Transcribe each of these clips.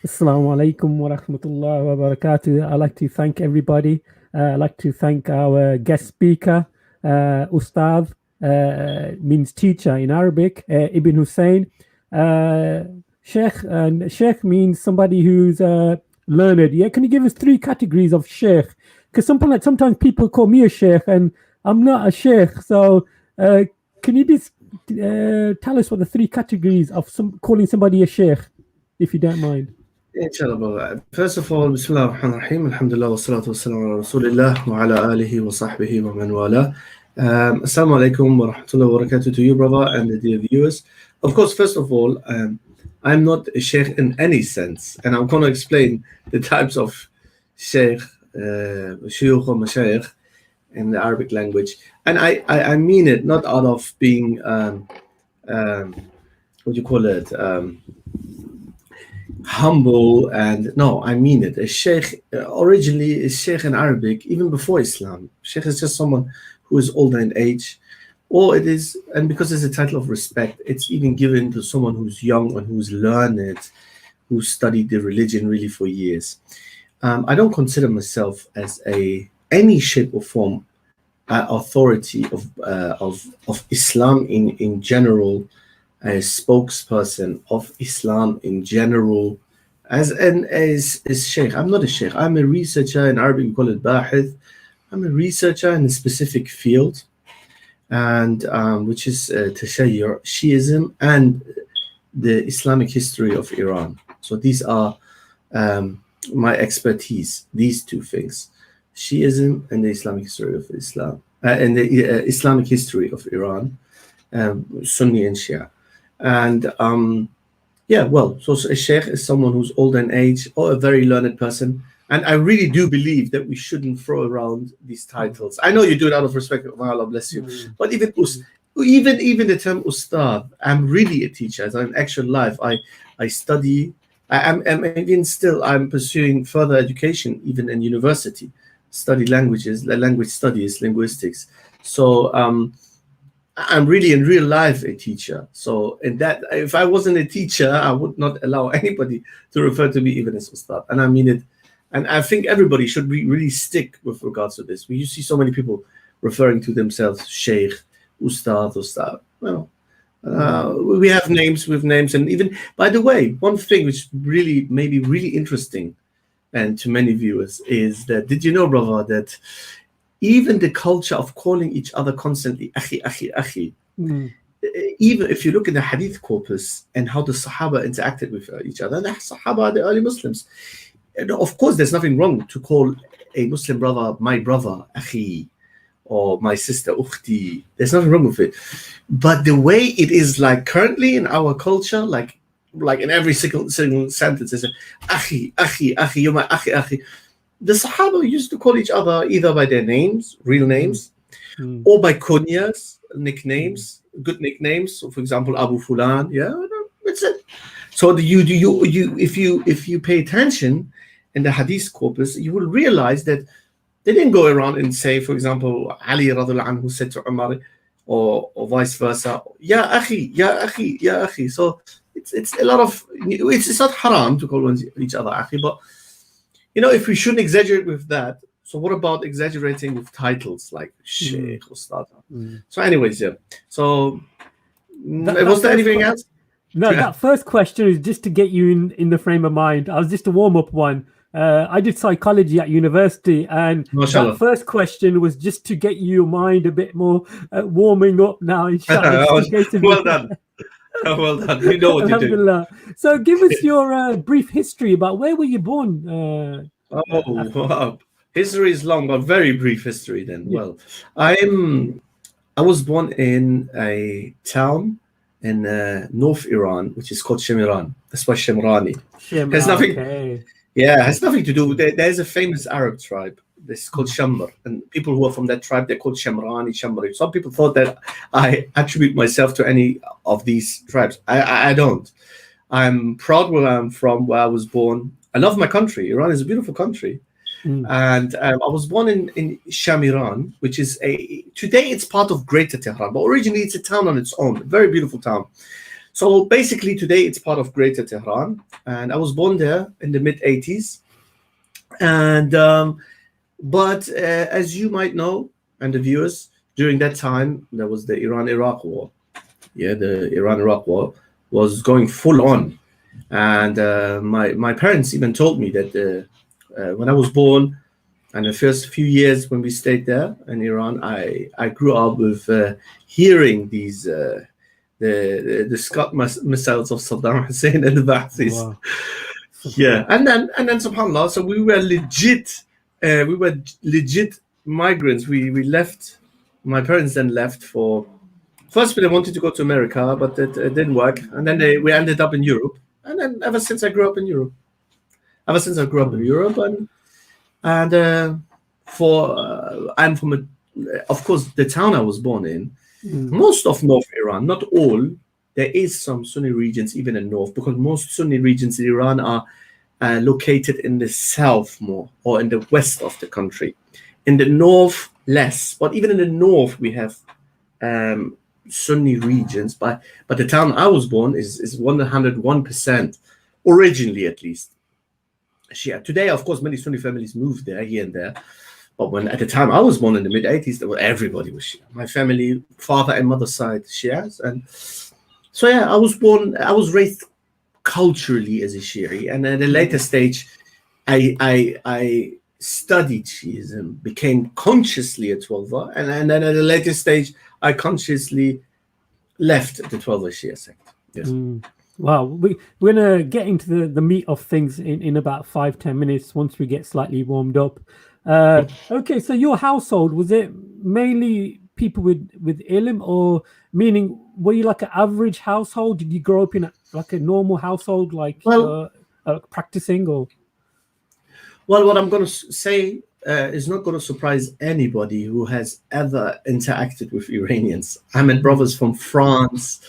𝗬𝗓𝗦𝗓𝗡𝗦. I'd like to thank everybody. I'd like to thank our guest speaker, Ustad, means teacher in Arabic, Ibn Hussein. Sheikh, and Sheikh means somebody who's learned. Yeah, can you give us 3 categories of Sheikh? Because sometimes people call me a Sheikh and I'm not a Sheikh. So can you just tell us what the 3 categories of calling somebody a Sheikh, if you don't mind? Inshallah. First of all, Bismillah ar-Rahman ar-Rahim, Alhamdulillah, wa salatu wa salam ala Rasulillah, wa ala alihi wa sahbihi wa man wala. Assalamu alaikum wa rahmatullahi wa barakatuh to you, brother, and the dear viewers. Of course, first of all, I'm not a sheikh in any sense, and I'm going to explain the types of sheikh, shuyukh or mashayikh in the Arabic language. And I mean it not out of being, what do you call it, humble, and no, I mean it. A sheikh originally is sheikh in Arabic even before Islam. Sheikh is just someone who is older in age, or it is, and because it's a title of respect, it's even given to someone who's young and who's learned, who studied the religion really for years. I don't consider myself as any shape or form authority of Islam in general, a spokesperson of Islam in general, as sheikh. I'm not a sheikh. I'm a researcher. In Arabic we call it 𝗦𝗦𝗕𝗦𝗧. I'm a researcher in a specific field, and which is Tashayyur, Shiism, and the Islamic history of Iran. So these are my expertise, these 2 things: Shiism and the Islamic history of Islam, and the Islamic history of Iran, Sunni and Shia. And so a sheikh is someone who's older in age or a very learned person. And I really do believe that we shouldn't throw around these titles. I know you do it out of respect, Allah bless you. But even the term Ustad, I'm really a teacher. As in actual life, I study. I'm pursuing further education, even in university, study languages, language studies, linguistics. So I'm really in real life a teacher. So in that, if I wasn't a teacher, I would not allow anybody to refer to me even as Ustad. And I mean it. And I think everybody should really stick with regards to this. You see so many people referring to themselves Sheikh, Ustad. Well, we have names with names. And even, by the way, one thing which really may be really interesting and to many viewers is that, did you know, brother, that even the culture of calling each other constantly akhi, akhi, akhi, even if you look in the hadith corpus and how the Sahaba interacted with each other, the Sahaba, the early Muslims, of course, there's nothing wrong to call a Muslim brother my brother, akhi, or my sister, ukhti. There's nothing wrong with it. But the way it is, like currently in our culture, like in every single sentence, is akhi, akhi, akhi, you're my akhi, akhi. The Sahaba used to call each other either by their names, real names, or by kunyas, nicknames, good nicknames. So, for example, Abu Fulan. Yeah, that's it. So if you pay attention in the hadith corpus, you will realize that they didn't go around and say, for example, Ali radiallahu anhu said to Umar, or vice versa, ya akhi, ya akhi, ya akhi. So it's a lot of, it's not haram to call each other akhi, but if we shouldn't exaggerate with that, so what about exaggerating with titles like Sheikh, Ustad? So anyways, yeah. So was there anything else? No, that first question is just to get you in the frame of mind. I was just a warm-up one. I did psychology at university, and that first question was just to get your mind a bit more warming up now. Well done. Well done. You know what you do. So give us your brief history about where were you born? Wow. History is long, but very brief history then. Yeah. Well, I was born in a town in North Iran, which is called Shemiran. That's why Shemrani. Has nothing. Yeah, has nothing to do with it. There's a famous Arab tribe. This is called Shamr, and people who are from that tribe, they're called Shemrani, Shamri. Some people thought that I attribute myself to any of these tribes. I don't. I'm proud where I'm from, where I was born. I love my country. Iran is a beautiful country. And I was born in Shamiran, which is today it's part of Greater Tehran, but originally it's a town on its own, a very beautiful town. So basically today it's part of Greater Tehran, and I was born there in the mid-80s. And but as you might know, and the viewers, during that time there was the Iran-Iraq war. Yeah, the Iran-Iraq war was going full on, and my parents even told me that when I was born, and the first few years when we stayed there in Iran, I grew up with hearing these the Scud missiles of Saddam Hussein and the Ba'athis. Wow. Yeah, and then subhanallah, so we were legit migrants. We left. My parents then left for. First, they wanted to go to America, but it didn't work, and then we ended up in Europe. And then ever since I grew up in Europe, and I'm from of course the town I was born in. Most of North Iran, not all. There is some Sunni regions even in North, because most Sunni regions in Iran are located in the south more, or in the west of the country. In the north, less. But even in the north, we have Sunni regions. But the town I was born is 101%, originally at least, Shia. Today, of course, many Sunni families moved there, here and there. But at the time I was born in the mid-80s, everybody was Shia. My family, father and mother side, Shias. And so yeah, I was raised culturally as a Shi'i, and at a later stage, I studied Shiism, became consciously a Twelver, and then at a later stage, I consciously left the Twelver Shia sect. Yes. Wow, we're gonna get into the meat of things in about 5-10 minutes once we get slightly warmed up. Okay, so your household, was it mainly people with ilm, or meaning were you like an average household? Did you grow up in like a normal household, like practicing, or? Well, what I'm going to say is not going to surprise anybody who has ever interacted with Iranians. I met brothers from France.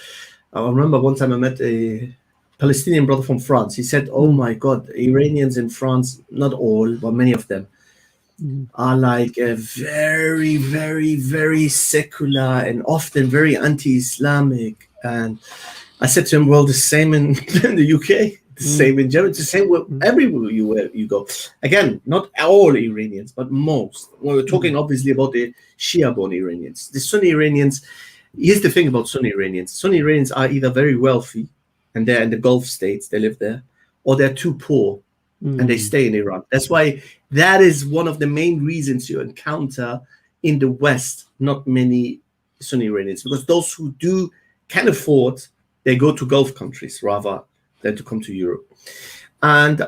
I remember one time I met a Palestinian brother from France. He said, "Oh my God, Iranians in France, not all, but many of them, are like a very, very, very secular and often very anti-Islamic." And I said to him, "Well, the same in the UK, the same in Germany, the same everywhere you go." Again, not all Iranians, but most. Well, we're talking obviously about the Shia-born Iranians. The Sunni Iranians, here's the thing about Sunni Iranians. Sunni Iranians are either very wealthy, and they're in the Gulf states, they live there, or they're too poor, and they stay in Iran. That's why that is one of the main reasons you encounter in the West not many Sunni Iranians, because those who can afford, they go to Gulf countries rather than to come to Europe. And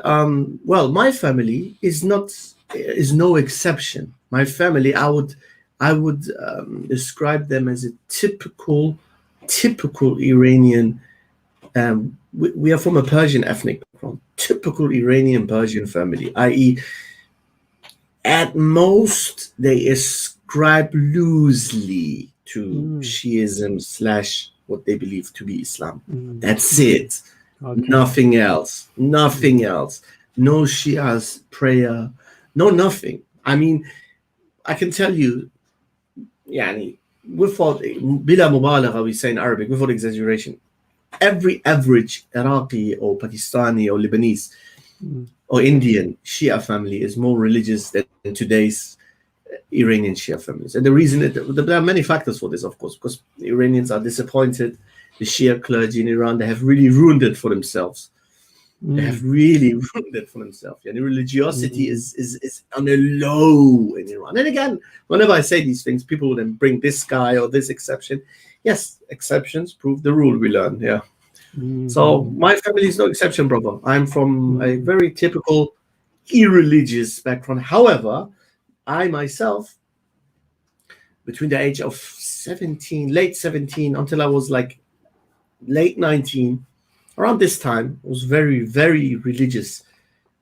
well, my family is no exception. My family, I would describe them as a typical Iranian. We are from a Persian ethnic background, typical Iranian Persian family, i.e., at most they ascribe loosely to Shiism / what they believe to be Islam. That's it. Okay. Nothing else. No Shia's prayer. No nothing. I mean, I can tell you, without bila mubalagha, we say in Arabic, without exaggeration, every average Iraqi or Pakistani or Lebanese or Indian Shia family is more religious than today's Iranian Shia families. And the reason there are many factors for this, of course, because the Iranians are disappointed. The Shia clergy in Iran, they have really ruined it for themselves. They have really ruined it for themselves. And the religiosity is on a low in Iran. And again, whenever I say these things, people will then bring this guy or this exception. Yes, exceptions prove the rule, we learn. Yeah. So my family is no exception, brother. I'm from a very typical irreligious background. However, I myself, between the age of 17, late 17, until I was like late 19, around this time, I was very, very religious,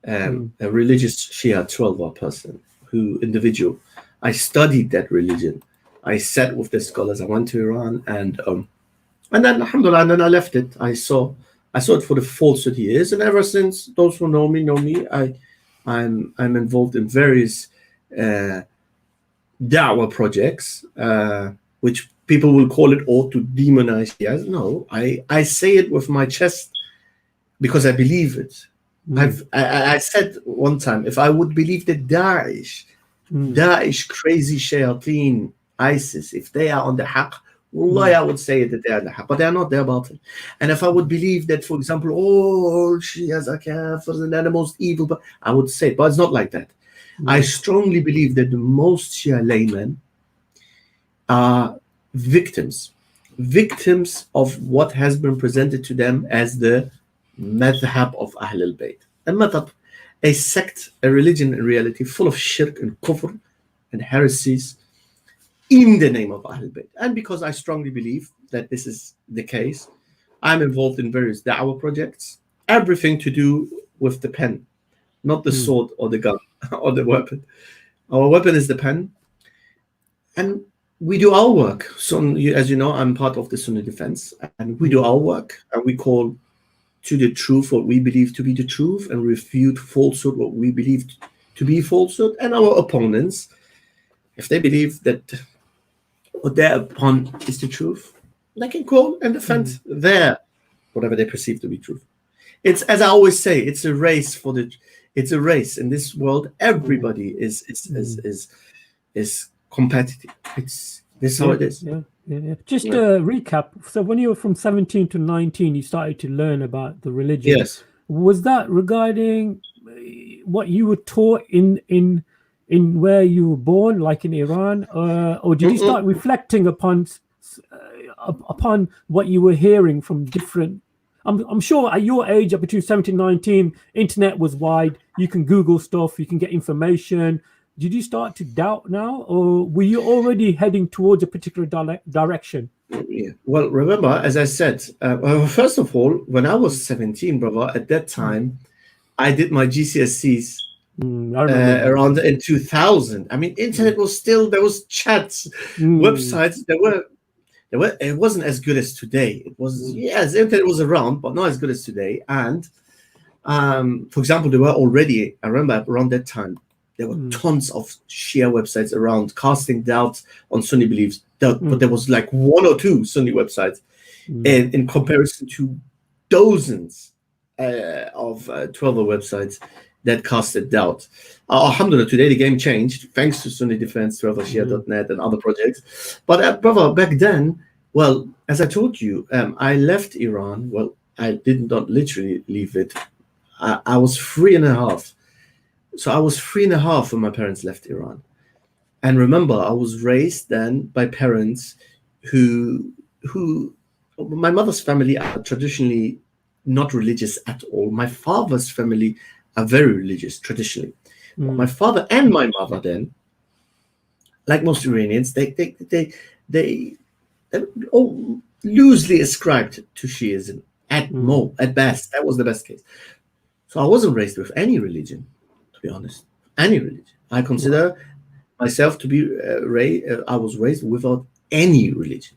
a religious Shia Twelver person, individual. I studied that religion. I sat with the scholars. I went to Iran, and then alhamdulillah, and then I left it. I saw it for the full 30 years, and ever since, those who know me. I'm involved in various da'wah projects, which people will call it or to demonize Shias. No, I say it with my chest because I believe it. I said one time, if I would believe that Daesh, crazy shayateen, ISIS, if they are on the haqq, wallahi, I would say that they are the haqq, but they are not, they are batil. And if I would believe that, for example, all Shias are kafirs and they're the most evil, but I would say it, but it's not like that. I strongly believe that the most Shia laymen are victims of what has been presented to them as the madhab of Ahl al-Bayt. A madhab, a sect, a religion in reality full of shirk and kufr and heresies in the name of Ahl al-Bayt. And because I strongly believe that this is the case, I'm involved in various da'wah projects, everything to do with the pen, not the sword or the gun or the weapon. Our weapon is the pen. And we do our work. So, as you know, I'm part of the Sunni defense, and we do our work, and we call to the truth what we believe to be the truth, and refute falsehood what we believe to be falsehood. And our opponents, if they believe that what they're upon is the truth, they can call and defend their whatever they perceive to be truth. It's, as I always say, it's a race it's a race in this world. Everybody is competitive. This is how it is. Just a recap. So when you were from 17 to 19, you started to learn about the religion. Yes. Was that regarding what you were taught in where you were born, like in Iran, or did you start reflecting upon what you were hearing from different? I'm sure at your age, up between 17 and 19, internet was wide. You can Google stuff. You can get information. Did you start to doubt now, or were you already heading towards a particular direction? Yeah. Well, remember, as I said, first of all, when I was 17, brother, at that time, I did my GCSEs around in 2000. I mean, internet was still, there was chats, websites. There were. It wasn't as good as today. It was, yes, internet was around, but not as good as today. And, for example, there were already, I remember around that time, there were tons of Shia websites around casting doubt on Sunni beliefs, but there was like one or two Sunni websites in comparison to dozens of 12 websites that casted doubt. Alhamdulillah, today the game changed thanks to Sunni Defense, 𝗏𝗏𝗧𝗏𝗏net and other projects. But brother, back then, well, as I told you, I left Iran. Well, I did not literally leave it. I was 3.5. So I was 3.5 when my parents left Iran. And remember, I was raised then by parents who my mother's family are traditionally not religious at all. My father's family are very religious traditionally. My father and my mother then, like most Iranians, they all loosely ascribed to Shiism at best. That was the best case. So I wasn't raised with any religion. To be honest, any religion. I consider myself to be I was raised without any religion.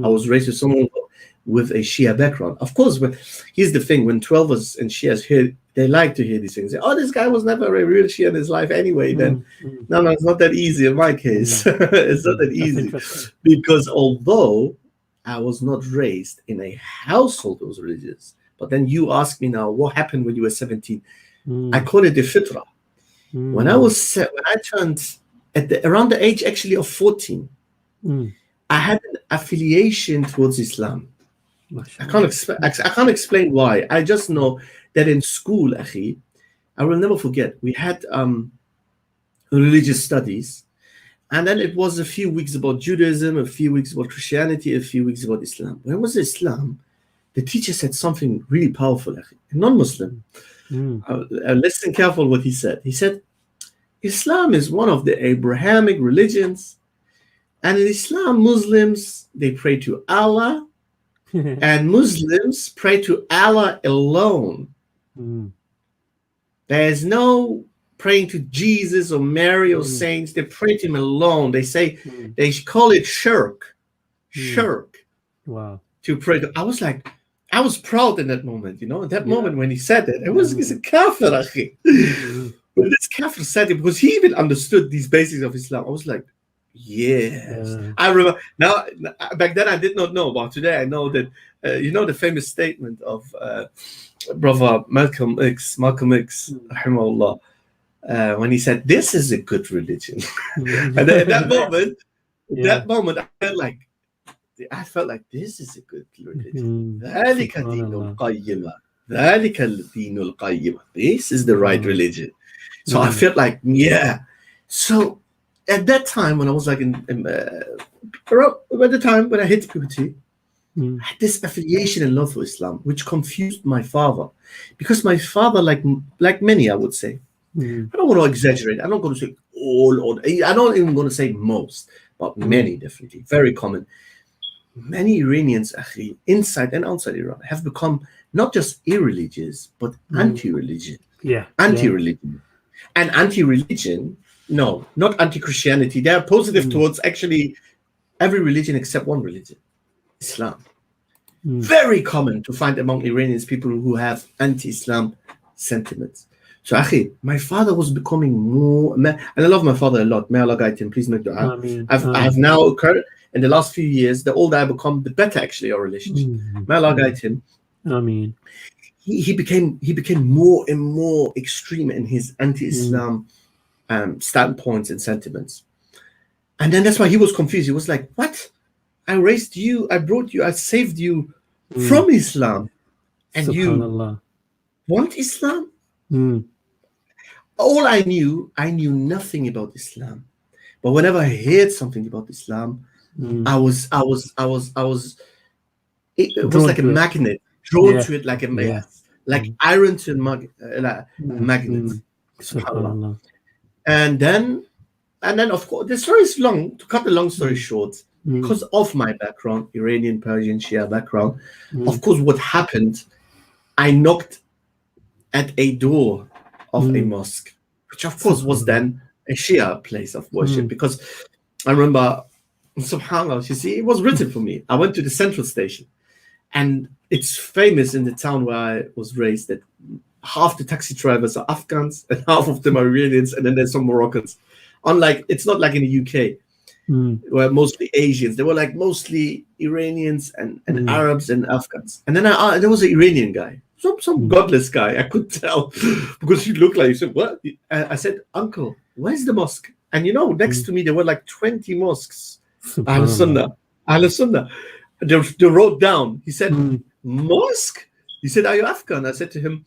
I was raised with someone with a Shia background. Of course, but here's the thing: when 12ers and Shias hear, they like to hear these things. Oh, this guy was never a real Shia in his life anyway. Then, no, it's not that easy in my case. It's not that easy because although I was not raised in a household that was religious, but then you ask me now, what happened when you were 17? I call it the fitrah. When I turned around the age actually of 14, I had an affiliation towards Islam. I can't explain why. I just know that in school, akhi, I will never forget. We had religious studies, and then it was a few weeks about Judaism, a few weeks about Christianity, a few weeks about Islam. When it was Islam, the teacher said something really powerful, akhi. A non-Muslim. Listen careful what he said. He said, Islam is one of the Abrahamic religions, and in Islam, Muslims, they pray to Allah, and Muslims pray to Allah alone. There is no praying to Jesus or Mary or saints. They pray to him alone. They say, they call it shirk. Wow. To pray to. I was proud in that moment, in that moment when he said it. It was a kafir, akhi. When this kafir said it, because he even understood these basics of Islam, I was like, Yes, I remember. Now, back then I did not know, but today I know that. You know the famous statement of brother Malcolm X, rahimahullah, when he said, "This is a good religion." And then in that moment, I felt like this is a good religion. ذَلِكَ دِينُ الْقَيِّمَةِ ذَلِكَ الدِّينُ الْقَيِّمَةِ. This is the right religion. So I felt like, yeah. So at that time, when I was like around by the time when I hit puberty, I had this affiliation and love for Islam, which confused my father, because my father, like many, I would say, I don't want to exaggerate. I'm not going to say all, or I'm not even going to say most, but many, definitely, very common. Many Iranians, actually, inside and outside Iran, have become not just irreligious, but anti-religion. Anti-religion. And anti-religion, no, not anti-Christianity. They are positive towards actually every religion except one religion, Islam. Very common to find among Iranians people who have anti-Islam sentiments. So, akhi, my father was becoming more, and I love my father a lot. May Allah guide him. Please make dua. I have now occurred in the last few years. The older I become, the better actually our relationship. May Allah guide him. Ameen. He became more and more extreme in his anti-Islam standpoints and sentiments. And then that's why he was confused. He was like, "What? I raised you, I brought you, I saved you from Islam, and you want Islam?" All I knew nothing about Islam, but whenever I heard something about Islam, it was like a magnet, drawn to it like a iron to a magnet. SubhanAllah. And then of course the story is long. To cut the long story short, because of my background, Iranian, Persian, Shia background, of course, what happened, I knocked at a door of a mosque, which of course was then a Shia place of worship, because I remember, subhanAllah, you see, it was written for me. I went to the central station, and it's famous in the town where I was raised that half the taxi drivers are Afghans and half of them are Iranians, and then there's some Moroccans. Unlike, it's not like in the UK, where mostly Asians. They were like mostly Iranians and Arabs and Afghans. And then there was an Iranian guy, some godless guy. I could tell because he looked like, he said, "What?" I said, "Uncle, where's the mosque?" And next to me there were like 20 mosques. Ahl Sunnah. They wrote down. He said, "Mosque?" He said, "Are you Afghan?" I said to him,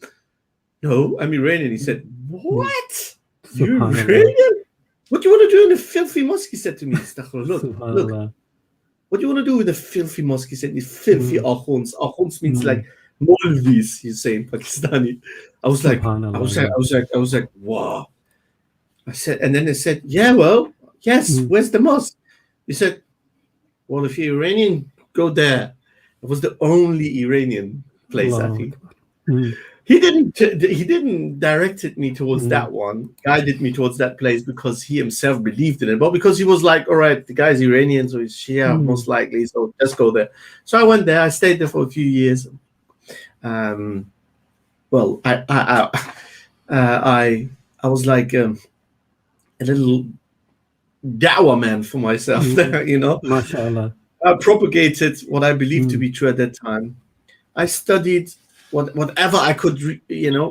"No, I'm Iranian." He said, "What? You're Iranian? What do you want to do in the filthy mosque?" He said to me, look. What do you want to do with the filthy mosque? He said, "These filthy akhuns." Akhuns means like Molvis, you say in Pakistani. I was like, wow. I said, and then they said, "Yeah, well, yes, where's the mosque?" He said, "Well, if you're Iranian, go there." It was the only Iranian place, I think. He didn't directed me towards that one, guided me towards that place because he himself believed in it, but because he was like, "All right, the guy's Iranian, so he's Shia most likely, so let's go there." So I went there. I stayed there for a few years. Well, I was like a little dawah man for myself there, MashaAllah. I propagated what I believed to be true at that time. I studied whatever I could,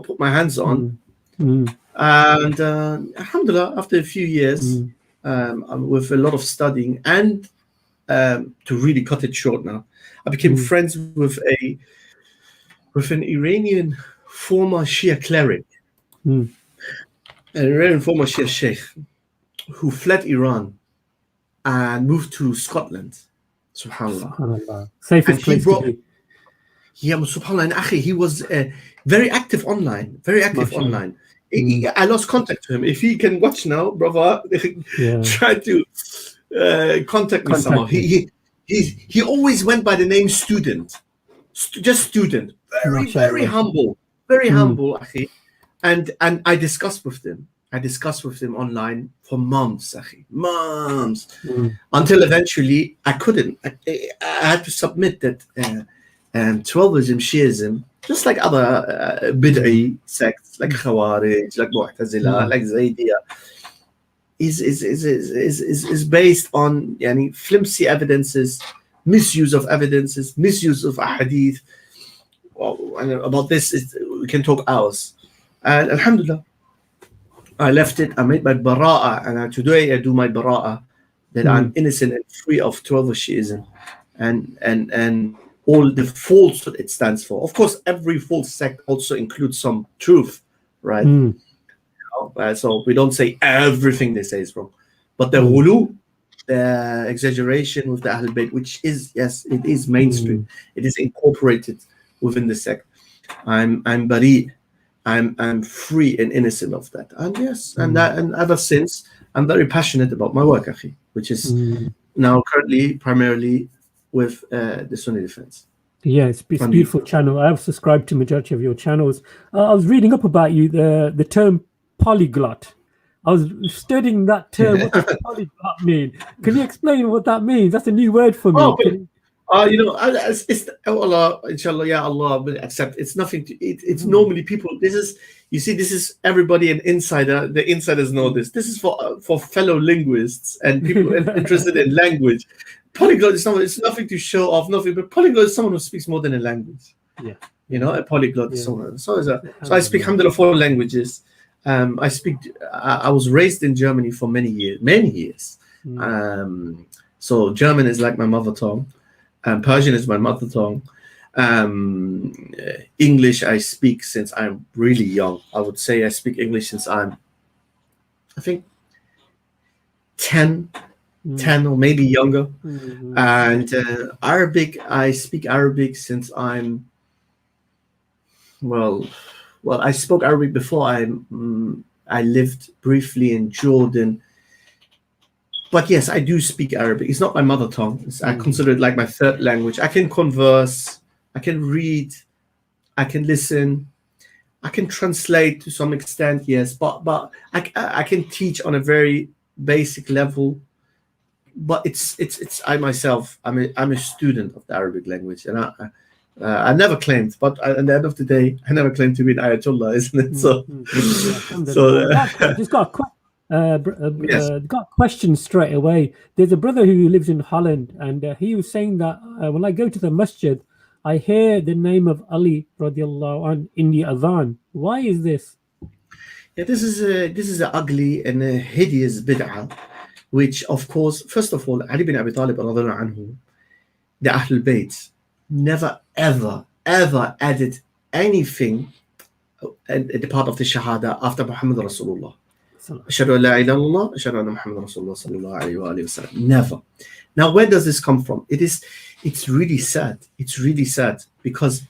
put my hands on. And alhamdulillah, after a few years, with a lot of studying and to really cut it short now, I became friends with an Iranian former Shia cleric, an Iranian former Shia sheikh, who fled Iran and moved to Scotland. SubhanAllah. Safest place to be. Yeah, subhanAllah. And akhi, he was very active online. I lost contact to him. If he can watch now, brother, try to contact me somehow. He always went by the name Student. Just Student. Very humble. Very humble, akhi. And I discussed with him. Online for months, akhi. Months. Until eventually I couldn't. I had to submit that 12ism, Shiism, just like other bid'i sects, like Khawarij, like Mu'tazila, like Zaydiyah, is based on flimsy evidences, misuse of evidences, misuse of ahadith. Well, and about this, we can talk hours. And alhamdulillah, I left it. I made my bara'ah, and today I do my bara'ah that I'm innocent and free of 12 Shiism and all the falsehood it stands for. Of course, every false sect also includes some truth, right? So we don't say everything they say is wrong, but the ghulu, the exaggeration with the Ahlul Bayt, which is, yes, it is mainstream. It is incorporated within the sect. I'm bari. I'm free and innocent of that. And yes, and ever since, I'm very passionate about my work, akhi, which is now currently primarily with the Sunni defense. Yeah, it's a beautiful channel. I have subscribed to majority of your channels. I was reading up about you, the term polyglot. I was studying that term. What does polyglot mean? Can you explain what that means? That's a new word for me. It's Allah, inshallah, ya Allah will accept. It's nothing. It's normally people. This is everybody an insider. The insiders know this. This is for fellow linguists and people interested in language. Polyglot is someone. It's nothing to show off. Nothing. But polyglot is someone who speaks more than a language. Yeah. A polyglot is someone. So I speak alhamdulillah 4 languages. I was raised in Germany for many years. So German is like my mother tongue. Persian is my mother tongue. English I speak since I'm really young. I would say I speak English since I'm, I think, 10 or maybe younger. And Arabic, I speak Arabic since I'm, well, I spoke Arabic before I lived briefly in Jordan. But yes, I do speak Arabic. It's not my mother tongue. I consider it like my 3rd language. I can converse, I can read, I can listen, I can translate to some extent, yes. But I can teach on a very basic level. But it's I myself, I'm a student of the Arabic language, and I never claimed. But at the end of the day, I never claimed to be an Ayatollah, isn't it? So just got got questions straight away. There's a brother who lives in Holland, and he was saying that when I go to the masjid, I hear the name of Ali radiallahu anh in the adhan. Why is this? Yeah, this is an ugly and a hideous bid'ah, which of course, first of all, Ali bin Abi Talib radiallahu anhu, the Ahlul Bayt, never ever added anything at the part of the Shahada after Muhammad Rasulullah. Ashhadu an la ilaha illallah, ashhadu anna Muhammad Rasulullah sallallahu alayhi wa sallam. Never. Now, where does this come from? It's really sad. It's really sad because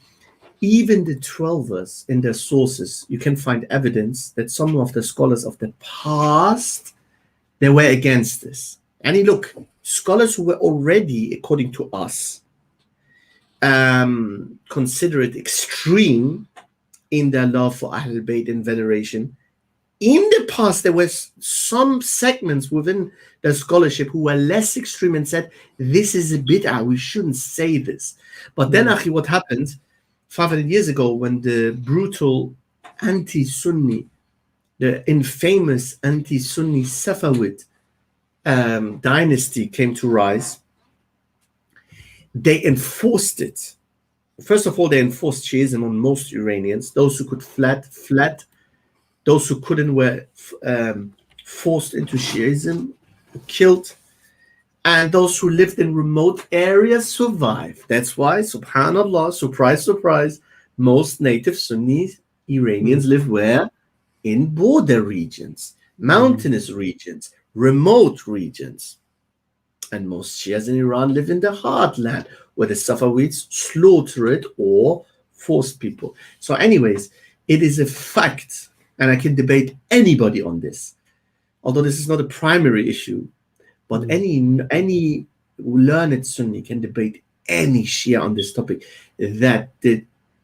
even the 12ers in their sources, you can find evidence that some of the scholars of the past, they were against this. And look, scholars who were already, according to us, consider it extreme in their love for Ahlul Bayt and veneration. In the past, there were some segments within the scholarship who were less extreme and said, this is a bid'ah, we shouldn't say this. But then, akhi, what happened 500 years ago when the brutal anti-Sunni, the infamous anti-Sunni Safavid dynasty came to rise, they enforced it. First of all, they enforced Shiism on most Iranians. Those who could fled. Those who couldn't were forced into Shiism, killed. And those who lived in remote areas survived. That's why, subhanAllah, surprise, surprise, most native Sunni Iranians live where? In border regions, mountainous regions, remote regions. And most Shias in Iran live in the heartland, where the Safavids slaughtered or forced people. So anyways, it is a fact, and I can debate anybody on this, although this is not a primary issue, but any learned Sunni can debate any Shia on this topic, that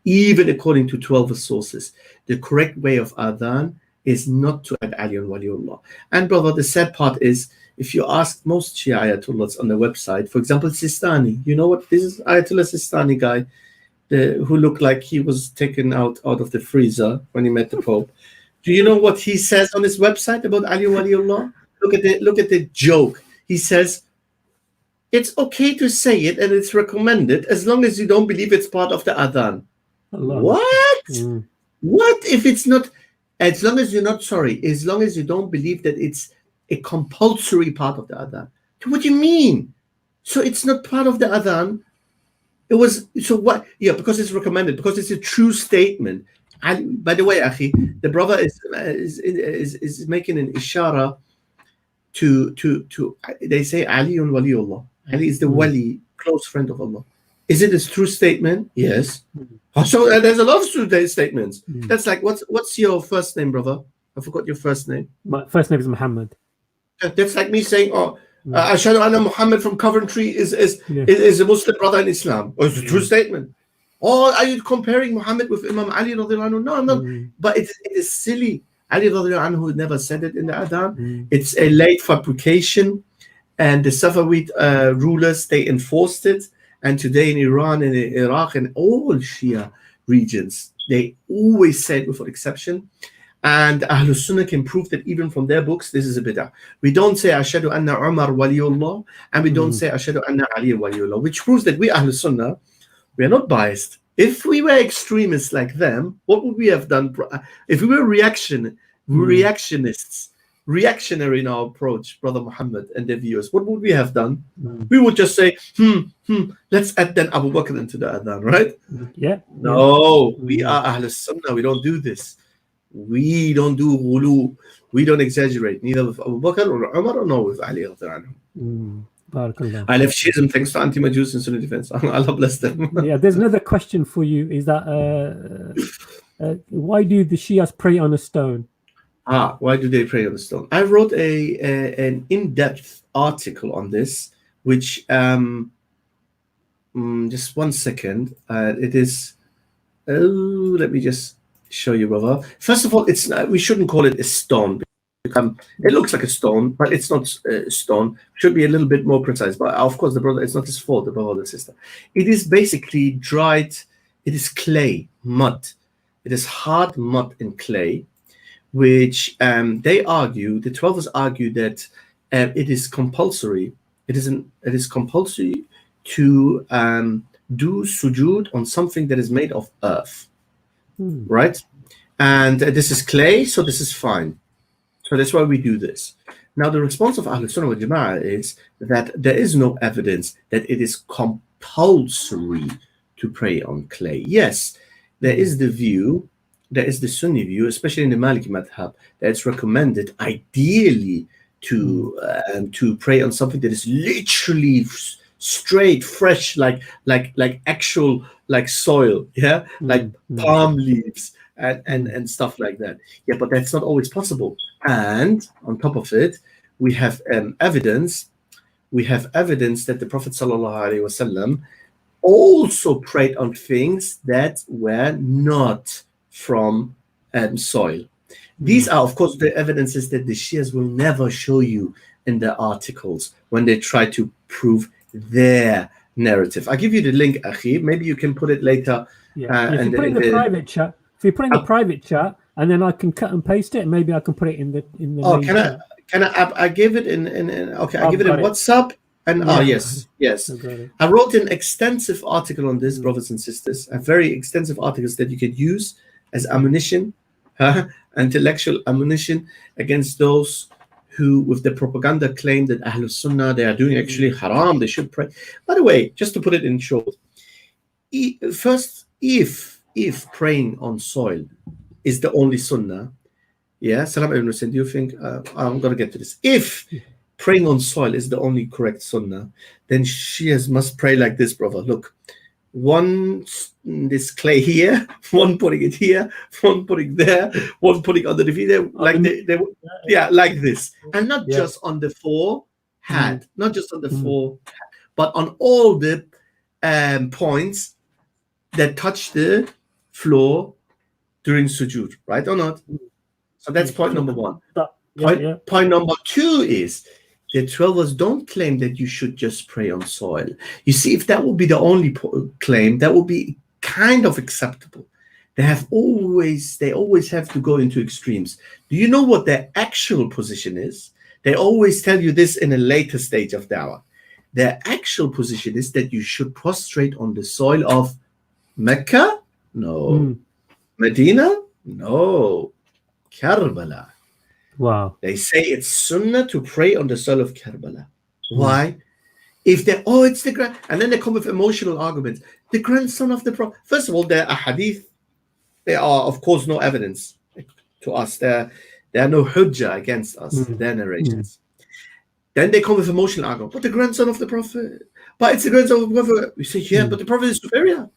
even according to 12 sources, the correct way of adhan is not to add Ali and Waliullah. And brother, the sad part is, if you ask most Shia Ayatollahs on the website, for example, Sistani, you know what? This is Ayatollah Sistani guy who looked like he was taken out of the freezer when he met the Pope. Do you know what he says on his website about Ali Waliullah? look at the joke. He says, it's okay to say it and it's recommended as long as you don't believe it's part of the adhan. What? What if it's not? As long as you're not as long as you don't believe that it's a compulsory part of the adhan. What do you mean? So it's not part of the adhan. It was, so what? Yeah, because it's recommended, because it's a true statement. And by the way, Akhi, the brother is making an ishara to they say Aliyun Waliullah. Ali is the wali, close friend of Allah. Is it a true statement? Yes. So there's a lot of true statements. That's like, what's your first name, brother? I forgot your first name. My first name is Muhammad. That's like me saying, Ashhadu anna Muhammad from Coventry is a Muslim brother in Islam. It's a true statement. Or are you comparing Muhammad with Imam Ali radiallahu anhu? No, I'm not. But it is silly. Ali radiallahu anhu never said it in the adhan. It's a late fabrication, and the Safavid rulers, they enforced it. And today in Iran and in Iraq and all Shia regions, they always say it without exception. And Ahlul Sunnah can prove that even from their books, this is a bid'ah. We don't say Ashhadu anna Umar Waliullah, and we don't say Ashhadu anna Ali Waliullah, which proves that we Ahlul Sunnah, we are not biased. If we were extremists like them, what would we have done? If we were reactionists, reactionary in our approach, Brother Muhammad and their viewers, what would we have done? We would just say, let's add then Abu Bakr into the adhan, right? Yeah. No, we are Ahlul Sunnah. We don't do this. We don't do ghulu. We don't exaggerate, neither with Abu Bakr or Umar nor with Ali. I left Shiism thanks to anti-Majus and Sunni defense. Allah bless them. Yeah, there's another question for you. Is that why do the Shias pray on a stone? Why do they pray on the stone? I wrote an in-depth article on this, which just 1 second. It is. Let me just show you, brother. First of all, it's we shouldn't call it a stone. It looks like a stone, but it's not a stone. Should be a little bit more precise. But of course, the brother, it's not his fault, the brother or the sister. It is basically dried. It is clay, mud. It is hard mud and clay, which they argue, the Twelvers argue that it is compulsory. It is compulsory to do sujood on something that is made of earth, right? And this is clay, so this is fine. So that's why we do this. Now, the response of Ahlul Sunnah wal Jama'ah is that there is no evidence that it is compulsory to pray on clay. Yes, there is the view, there is the Sunni view, especially in the Maliki madhab, that it's recommended ideally to pray on something that is literally straight, fresh, like actual soil, yeah, like palm leaves and stuff like that. Yeah, but that's not always possible. And on top of it, we have evidence. We have evidence that the Prophet ﷺ also prayed on things that were not from soil. These are, of course, the evidences that the Shias will never show you in their articles when they try to prove their narrative. I'll give you the link, Akhi. Maybe you can put it later. Yeah. If you put it in the private chat, private chat, and then I can cut and paste it, and maybe I can put it in the. Oh, can I give it in okay? I give it in WhatsApp. And yes. I wrote an extensive article on this, brothers and sisters. A very extensive articles that you could use as ammunition, intellectual ammunition against those who, with the propaganda, claim that Ahlul Sunnah, they are doing actually haram, they should pray. By the way, just to put it in short, first, if praying on soil is the only Sunnah, yeah, Salam Ebn Hussein, do you think, I'm going to get to this. If praying on soil is the only correct Sunnah, then Shias must pray like this, brother. Look, one this clay here, one putting it here, one putting there, one putting under the feet, like like this, and not just on the forehead, not just on the forehead, but on all the points that touch the floor during sujood, right or not? So that's point number one. Point number two is the Twelvers don't claim that you should just pray on soil. You see, if that would be the only claim, that would be kind of acceptable. They always have to go into extremes. Do you know what their actual position is? They always tell you this in a later stage of dawah. Their actual position is that you should prostrate on the soil of Mecca? No. Medina? No. Karbala. Wow. They say it's sunnah to pray on the soil of Karbala. Why? If they, it's the grand, and then they come with emotional arguments. The grandson of the Prophet. First of all, there are hadith. There are, of course, no evidence to us. There are no hujjah against us, their narrations. Then they come with emotional argument. But the grandson of the Prophet. But it's the grandson of the Prophet. We say, yeah, but the Prophet is superior.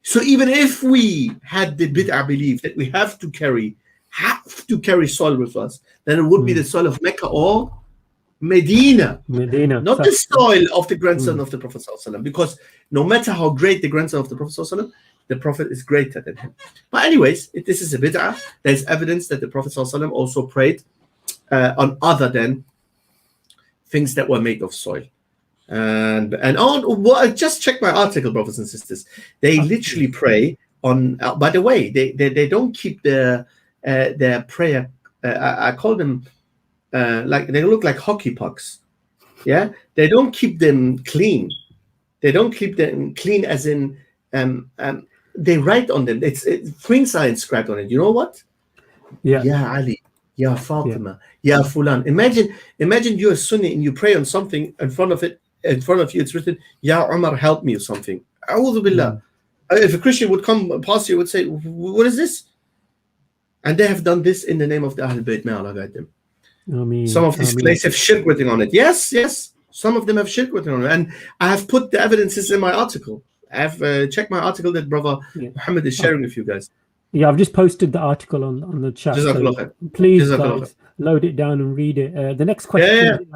So even if we had the bid'ah belief that we have to carry soil with us, then it would be the soil of Mecca or Medina. Not the soil of the grandson of the Prophet ﷺ, because no matter how great the grandson of the Prophet ﷺ, the Prophet is greater than him. But anyways, if this is a bid'ah, there's evidence that the Prophet ﷺ also prayed on other than things that were made of soil. And just check my article, brothers and sisters. They literally pray on. By the way, they don't keep their prayer. I call them like they look like hockey pucks. Yeah, they don't keep them clean. They don't keep them clean as in they write on them. Things are inscribed on it. You know what? Yeah. Ya Ali, Ya Fatima, Ya Fulan. Imagine you're a Sunni and you pray on something in front of you. It's written, Ya Umar, help me, or something. A'udhu billah. If a Christian would come past you, would say, what is this? And they have done this in the name of the Ahlul Bayt. May Allah guide them. Some of these places have shirk written on it. Yes. Some of them have shirk written on it. And I have put the evidences in my article. I have checked my article that brother Muhammad is sharing with you guys. Yeah, I've just posted the article on the chat. So please, guys, load it down and read it. The next question.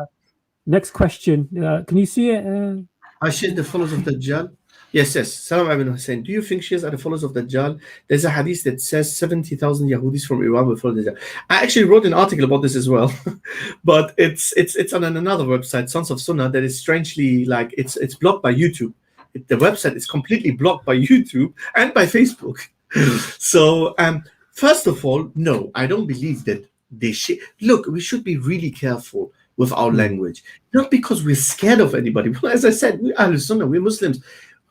Next question. Can you see it? I shared the followers of Dajjal. Yes. Salam Ebn Hussein. Do you think Shias are the followers of Dajjal? There's a hadith that says 70,000 Yahudis from Iran will follow Dajjal. I actually wrote an article about this as well, but it's on another website, Sons of Sunnah, that is strangely like it's blocked by YouTube. The website is completely blocked by YouTube and by Facebook. So, first of all, no, I don't believe that they should. Look, we should be really careful with our language, not because we're scared of anybody. As I said, we Ahlul Sunnah, we're Muslims.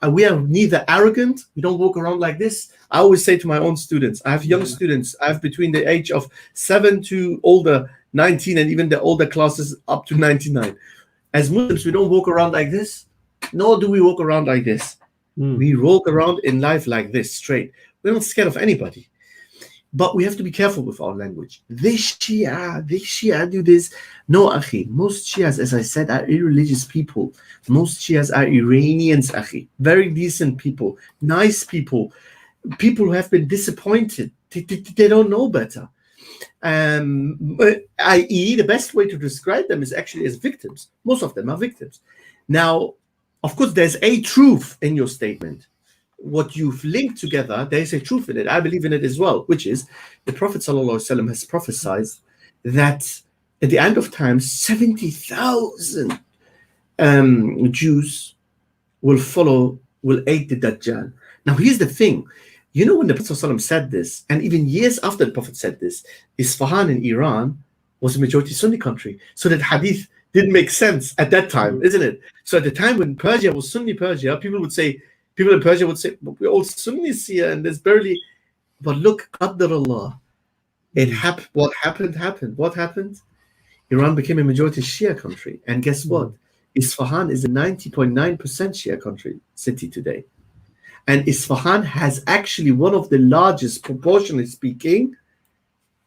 We are neither arrogant. We don't walk around like this. I always say to my own students, I have young students. I have between the age of 7 to older, 19, and even the older classes up to 99. As Muslims, we don't walk around like this. Nor do we walk around like this. We walk around in life like this, straight. We're not scared of anybody. But we have to be careful with our language. This Shia do this. No, Akhi. Most Shias, as I said, are irreligious people. Most Shias are Iranians, Akhi. Very decent people. Nice people. People who have been disappointed. They don't know better. I.e., the best way to describe them is actually as victims. Most of them are victims. Now, of course, there's a truth in your statement. What you've linked together, there's a truth in it. I believe in it as well, which is the Prophet ﷺ has prophesied that at the end of time, 70,000 Jews will aid the Dajjal. Now, here's the thing. You know, when the Prophet ﷺ said this, and even years after the Prophet said this, Isfahan in Iran was a majority Sunni country. So that hadith didn't make sense at that time, isn't it? So at the time when Persia was Sunni Persia, people in Persia would say, we're all Sunnis here, and there's barely. But look, Qadr Allah. What happened. What happened? Iran became a majority Shia country. And guess what? Isfahan is a 90.9% Shia city today. And Isfahan has actually one of the largest, proportionally speaking,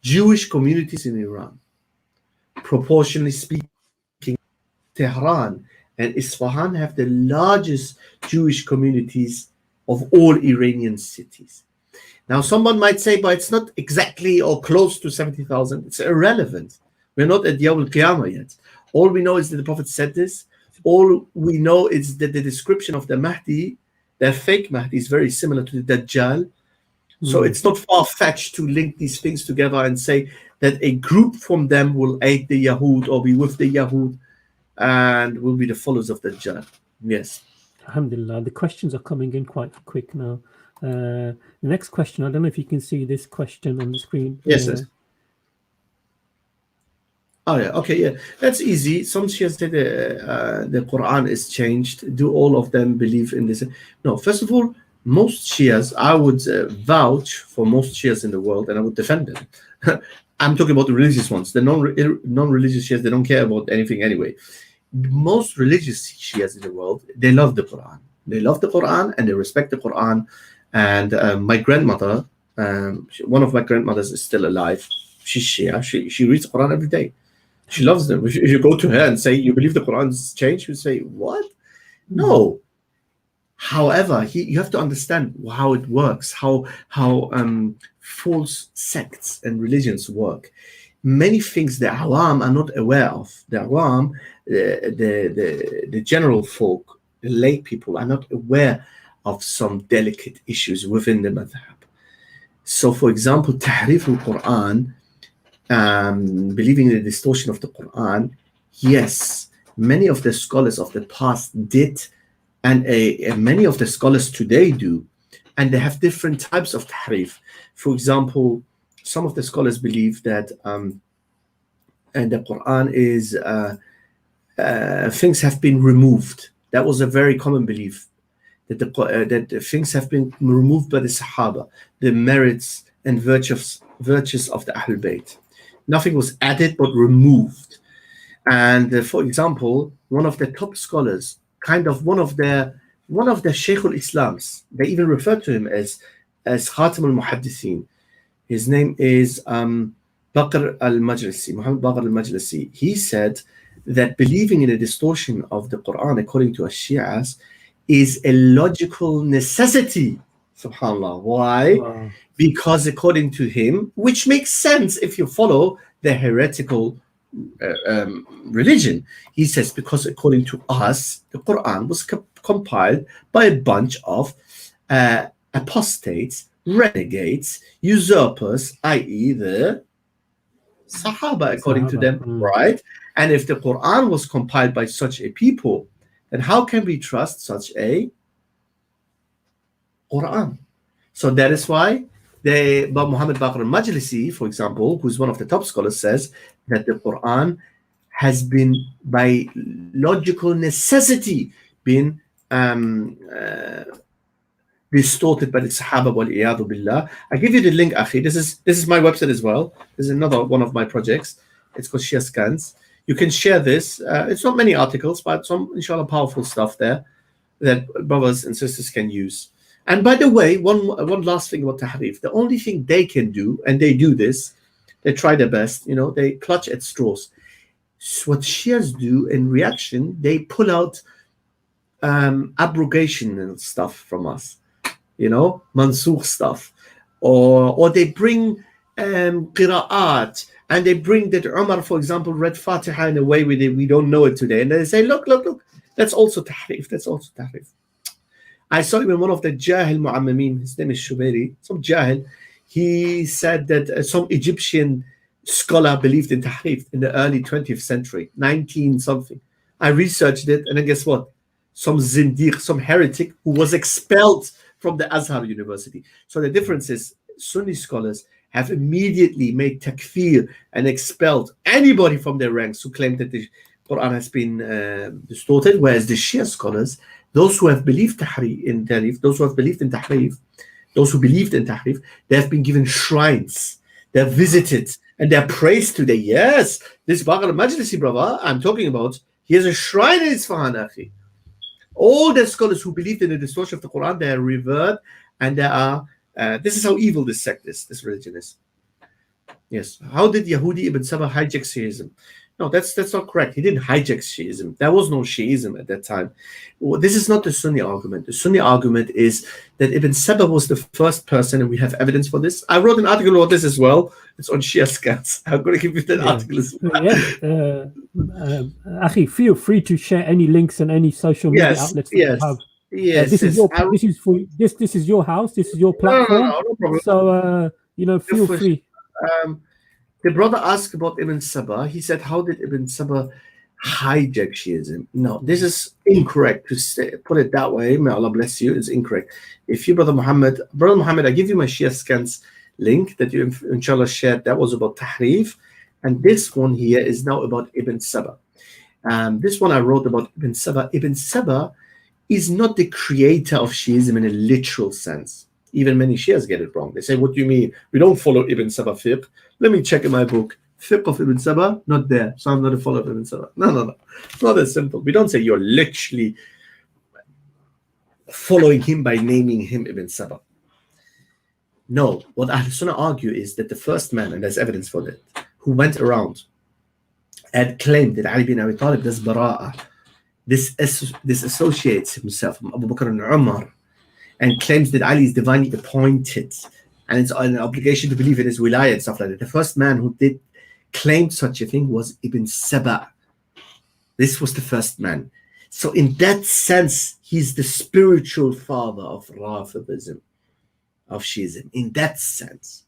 Jewish communities in Iran. Proportionally speaking, Tehran and Isfahan have the largest Jewish communities of all Iranian cities. Now, someone might say, but it's not exactly or close to 70,000. It's irrelevant. We're not at Yawm al-Qiyamah yet. All we know is that the Prophet said this. All we know is that the description of the Mahdi, the fake Mahdi, is very similar to the Dajjal. So it's not far-fetched to link these things together and say that a group from them will aid the Yahud or be with the Yahud and will be the followers of the Dajjal. Yes. Alhamdulillah. The questions are coming in quite quick now. The next question, I don't know if you can see this question on the screen. Yes, yes. Oh yeah, okay, yeah, that's easy. Some Shias say the Quran is changed. Do all of them believe in this? No, first of all, most Shias, I would vouch for most Shias in the world, and I would defend them. I'm talking about the religious ones. The non-religious Shias, they don't care about anything anyway. Most religious Shias in the world, they love the Quran. They love the Quran and they respect the Quran. And my grandmother, one of my grandmothers is still alive. She's Shia. She reads the Quran every day. She loves them. If you go to her and say, you believe the Quran's changed? She would say, what? No. However, you have to understand how it works, how false sects and religions work. Many things the awam are not aware of. The awam, the general folk, the lay people are not aware of some delicate issues within the madhab. So, for example, tahrif al-Quran, believing in the distortion of the Quran, yes, many of the scholars of the past did, and many of the scholars today do, and they have different types of tahrif. For example, some of the scholars believe that and the Quran is things have been removed. That was a very common belief, that the things have been removed by the Sahaba, the merits and virtues of the Ahlul Bayt. Nothing was added but removed. And for example, one of the top scholars, kind of one of the Shaykh al-Islams, they even refer to him as Khatam al-Muhaddithin. His name is Muhammad Baqir al-Majlisi. He said that believing in a distortion of the Quran, according to Shias, is a logical necessity. Subhanallah. Why? Wow. Because according to him, which makes sense if you follow the heretical religion, he says, because according to us, the Quran was compiled by a bunch of apostates, renegades, usurpers, i.e. the Sahaba, according to them, right? And if the Quran was compiled by such a people, then how can we trust such a Quran? So that is why but Muhammad Baqir al-Majlisi, for example, who's one of the top scholars, says that the Quran has been, by logical necessity, been distorted by the Sahaba wal-iyadhu billah. I give you the link, Akhi. This is my website as well. This is another one of my projects. It's called Shia Scans. You can share this. It's not many articles, but some, inshallah, powerful stuff there that brothers and sisters can use. And by the way, one last thing about tahrif. The only thing they can do, and they do this, they try their best, they clutch at straws. So what Shias do in reaction, they pull out abrogation and stuff from us, mansukh stuff. Or they bring qira'at, and they bring that Umar, for example, read Fatiha in a way we don't know it today. And they say, look, that's also tahrif, I saw him in one of the Jahil Mu'ammimeen, his name is Shumeri, some Jahil. He said that some Egyptian scholar believed in tahrif in the early 20th century, 19-something. I researched it, and then guess what? Some zindiq, some heretic who was expelled from the Azhar University. So the difference is Sunni scholars have immediately made takfir and expelled anybody from their ranks who claimed that the Quran has been distorted, whereas the Shia scholars, those who have believed in tahrif, those who believed in tahrif, they have been given shrines. They're visited and they're praised today. Yes, this Baqir al-Majlisi, brother, I'm talking about, he has a shrine in Isfahan, akhi. All the scholars who believed in the distortion of the Quran, they are revered, and they are. This is how evil this sect is, this religion is. Yes. How did Yahudi Ibn Saba hijack Shiism? No, that's not correct. He didn't hijack Shiism. There was no Shiism at that time. Well, this is not the Sunni argument. The Sunni argument is that Ibn Saba was the first person, and we have evidence for this. I wrote an article about this as well. It's on Shia Scans. I'm going to give you that article as well. Akhi, feel free to share any links and any social media outlets that you have. Yes, this is your house. This is your platform. No problem. So feel free. The brother asked about Ibn Saba. He said, how did Ibn Saba hijack Shiism? No, this is incorrect to put it that way. May Allah bless you. It's incorrect. If you, Brother Muhammad, I give you my Shia Scans link that you inshallah shared. That was about tahrif. And this one here is now about Ibn Saba. This one I wrote about Ibn Saba. Ibn Saba is not the creator of Shiism in a literal sense. Even many Shias get it wrong. They say, what do you mean? We don't follow Ibn Saba fiqh. Let me check in my book. Fiqh of Ibn Saba, not there. So I'm not a follower of Ibn Saba. No. It's not that simple. We don't say you're literally following him by naming him Ibn Saba. No, what Ahl Sunnah argue is that the first man, and there's evidence for that, who went around and claimed that Ali bin Abi Talib does bara'ah, this associates himself from Abu Bakr and Umar, and claims that Ali is divinely appointed, and it's an obligation to believe in his wilayah and stuff like that. The first man who did claim such a thing was Ibn Saba. This was the first man. So in that sense, he's the spiritual father of Rafidism, of Shiism, in that sense.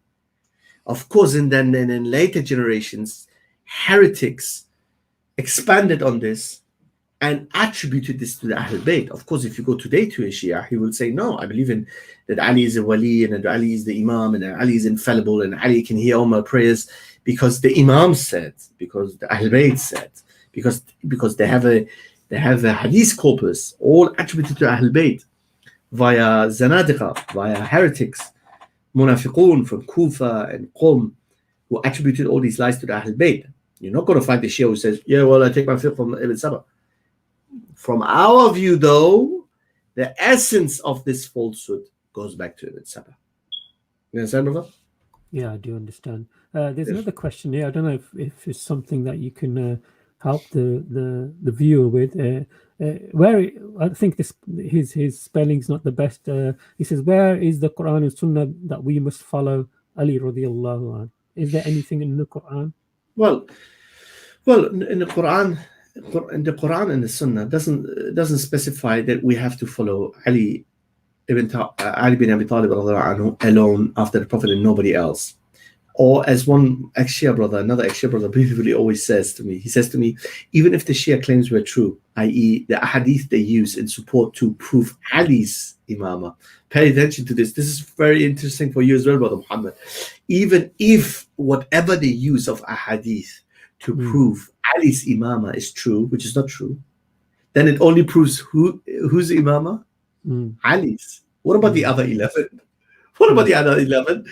Of course, and then in later generations, heretics expanded on this and attributed this to the Ahl Bayt. Of course, if you go today to a Shia, he will say, no, I believe in that Ali is a wali, and that Ali is the Imam, and that Ali is infallible, and Ali can hear all my prayers because the Imam said, because the Ahl Bayt said, because they have a hadith corpus, all attributed to Ahl Bayt via Zanadiqa, via heretics, Munafiqun from Kufa and Qom, who attributed all these lies to the Ahl Bayt. You're not going to find the Shia who says, yeah, well, I take my fiqh from Ibn Saba. From our view, though, the essence of this falsehood goes back to Ibn Saba. You understand, brother? Yeah, I do understand. There's another question here. I don't know if it's something that you can help the viewer with. Where I think his spelling's not the best. He says, where is the Quran and Sunnah that we must follow Ali radiallahu anh? Is there anything in the Quran? Well, in the Quran and the Sunnah doesn't specify that we have to follow Ali bin Abi Talib alone after the Prophet and nobody else. Or as one another ex-Shia brother beautifully always says to me, he says to me, even if the Shia claims were true, i.e. the hadith they use in support to prove Ali's imamah, pay attention to this. This is very interesting for you as well, Brother Muhammad. Even if whatever they use of a hadith to prove Ali's imamah is true, which is not true, then it only proves whose imamah? Ali's. What about the other 11? What about the other 11?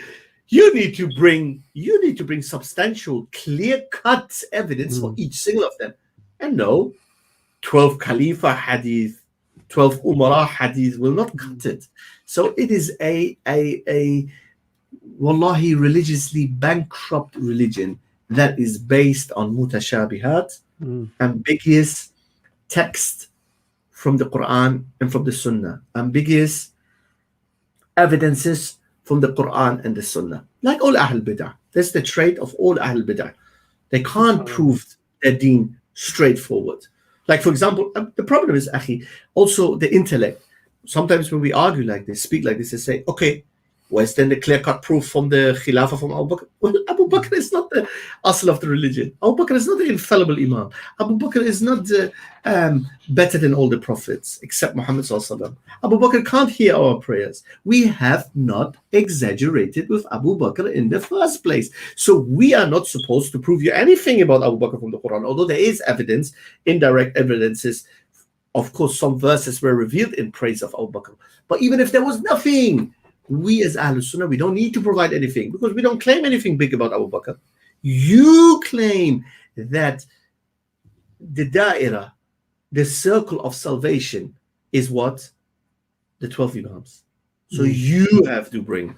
You need to bring substantial, clear-cut evidence for each single of them. And no, 12 Khalifa hadith, 12 Umara hadith will not cut it. So it is a wallahi religiously bankrupt religion that is based on mutashabihat, ambiguous text from the Quran and from the Sunnah, ambiguous evidences from the Quran and the Sunnah. Like all Ahl Bid'ah. That's the trait of all Ahl Bid'ah. They can't prove their deen straightforward. Like, for example, the problem is, Akhi, also the intellect. Sometimes when we argue like this, speak like this, they say, okay, where's then the clear-cut proof from the Khilafah from Abu Bakr? Well, Abu Bakr is not the asl of the religion. Abu Bakr is not the infallible Imam. Abu Bakr is not better than all the prophets, except Muhammad sallallahu alaihi wasallam. Abu Bakr can't hear our prayers. We have not exaggerated with Abu Bakr in the first place. So we are not supposed to prove you anything about Abu Bakr from the Quran, although there is evidence, indirect evidences. Of course, some verses were revealed in praise of Abu Bakr. But even if there was nothing, we as Ahlul Sunnah, we don't need to provide anything because we don't claim anything big about Abu Bakr. You claim that the da'irah, the circle of salvation, is what? The 12 Imams. So you have to bring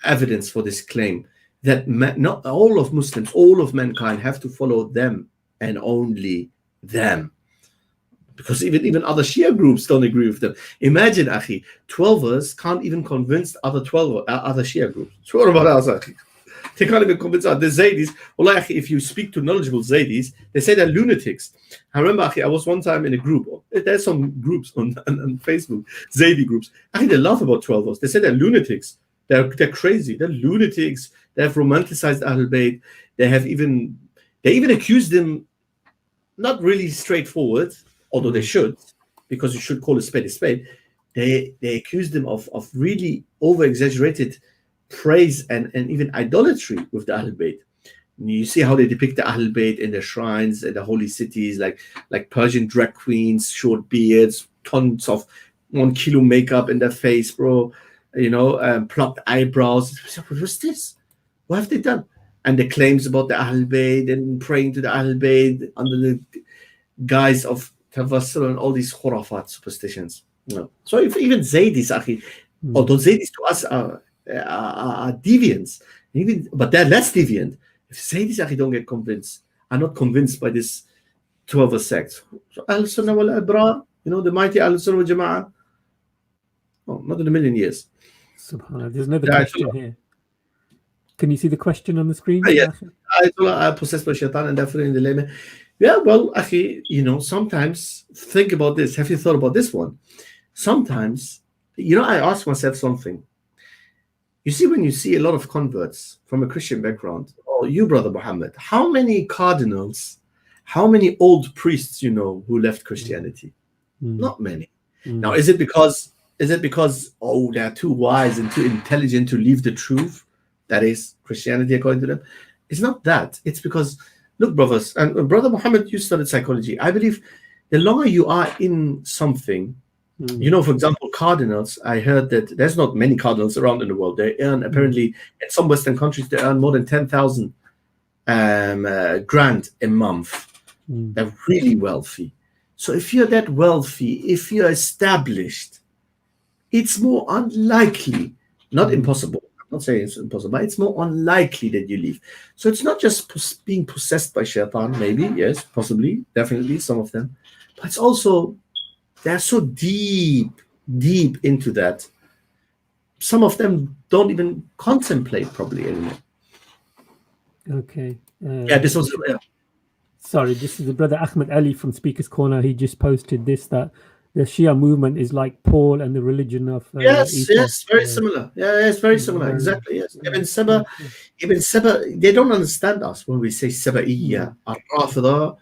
evidence for this claim that not all of Muslims, all of mankind have to follow them and only them. Because even other Shia groups don't agree with them. Imagine, Akhi, 12ers can't even convince other Shia groups. So what about us, Akhi? They can't even convince us. The Zaydis, well, Akhi, if you speak to knowledgeable Zaydis, they say they're lunatics. I remember, Akhi, I was one time in a group. There's some groups on Facebook, Zaydi groups. Akhi, they laugh about 12ers. They say they're lunatics. They're crazy. They're lunatics. They have romanticized Ahlul Bayt. They even accused them, not really straightforward, although they should, because you should call a spade a spade. They accused them of really over-exaggerated praise and even idolatry with the Ahlul Bayt. You see how they depict the Ahlul Bayt in the shrines in the holy cities, like Persian drag queens, short beards, tons of 1 kilo makeup in their face, bro. Plucked eyebrows. What's this? What have they done? And the claims about the Ahlul Bayt and praying to the Ahlul Bayt under the guise of tawassul and all these khurafat superstitions. So if even Zaydis, although Zaydis to us are deviants, but they're less deviant. If Zaydis don't get convinced, are not convinced by this 12 sect. So Ahl Sunnah wal Abrar, the mighty Ahl Sunnah wal Jama'ah, not in a million years. Subhanallah. There's another question here. Can you see the question on the screen? Yes. I possessed by shaitan and therefore in the layman. Yeah, well, sometimes think about this. Have you thought about this one? Sometimes, I ask myself something. You see, when you see a lot of converts from a Christian background, you, Brother Muhammad, how many cardinals, how many old priests who left Christianity? Not many. Now, is it because they're too wise and too intelligent to leave the truth? That is Christianity according to them. It's not that. It's because, look, brothers, and Brother Muhammad, you studied psychology. I believe the longer you are in something, for example, cardinals, I heard that there's not many cardinals around in the world. They earn, apparently, in some Western countries, they earn more than 10,000 grand a month. They're really wealthy. So if you're that wealthy, if you're established, it's more unlikely, not impossible. I'm not saying it's impossible, but it's more unlikely that you leave. So it's not just being possessed by shaitan, maybe, yes, possibly, definitely, some of them. But it's also, they're so deep into that. Some of them don't even contemplate probably anymore. Okay. This was... Sorry, this is the brother Ahmed Ali from Speaker's Corner. He just posted this, that the Shia movement is like Paul and the religion of yes, very similar. Yeah, it's very similar. Exactly. Yes. Ibn Saba, they don't understand us when we say Saba'iyya, Ar-Rafida,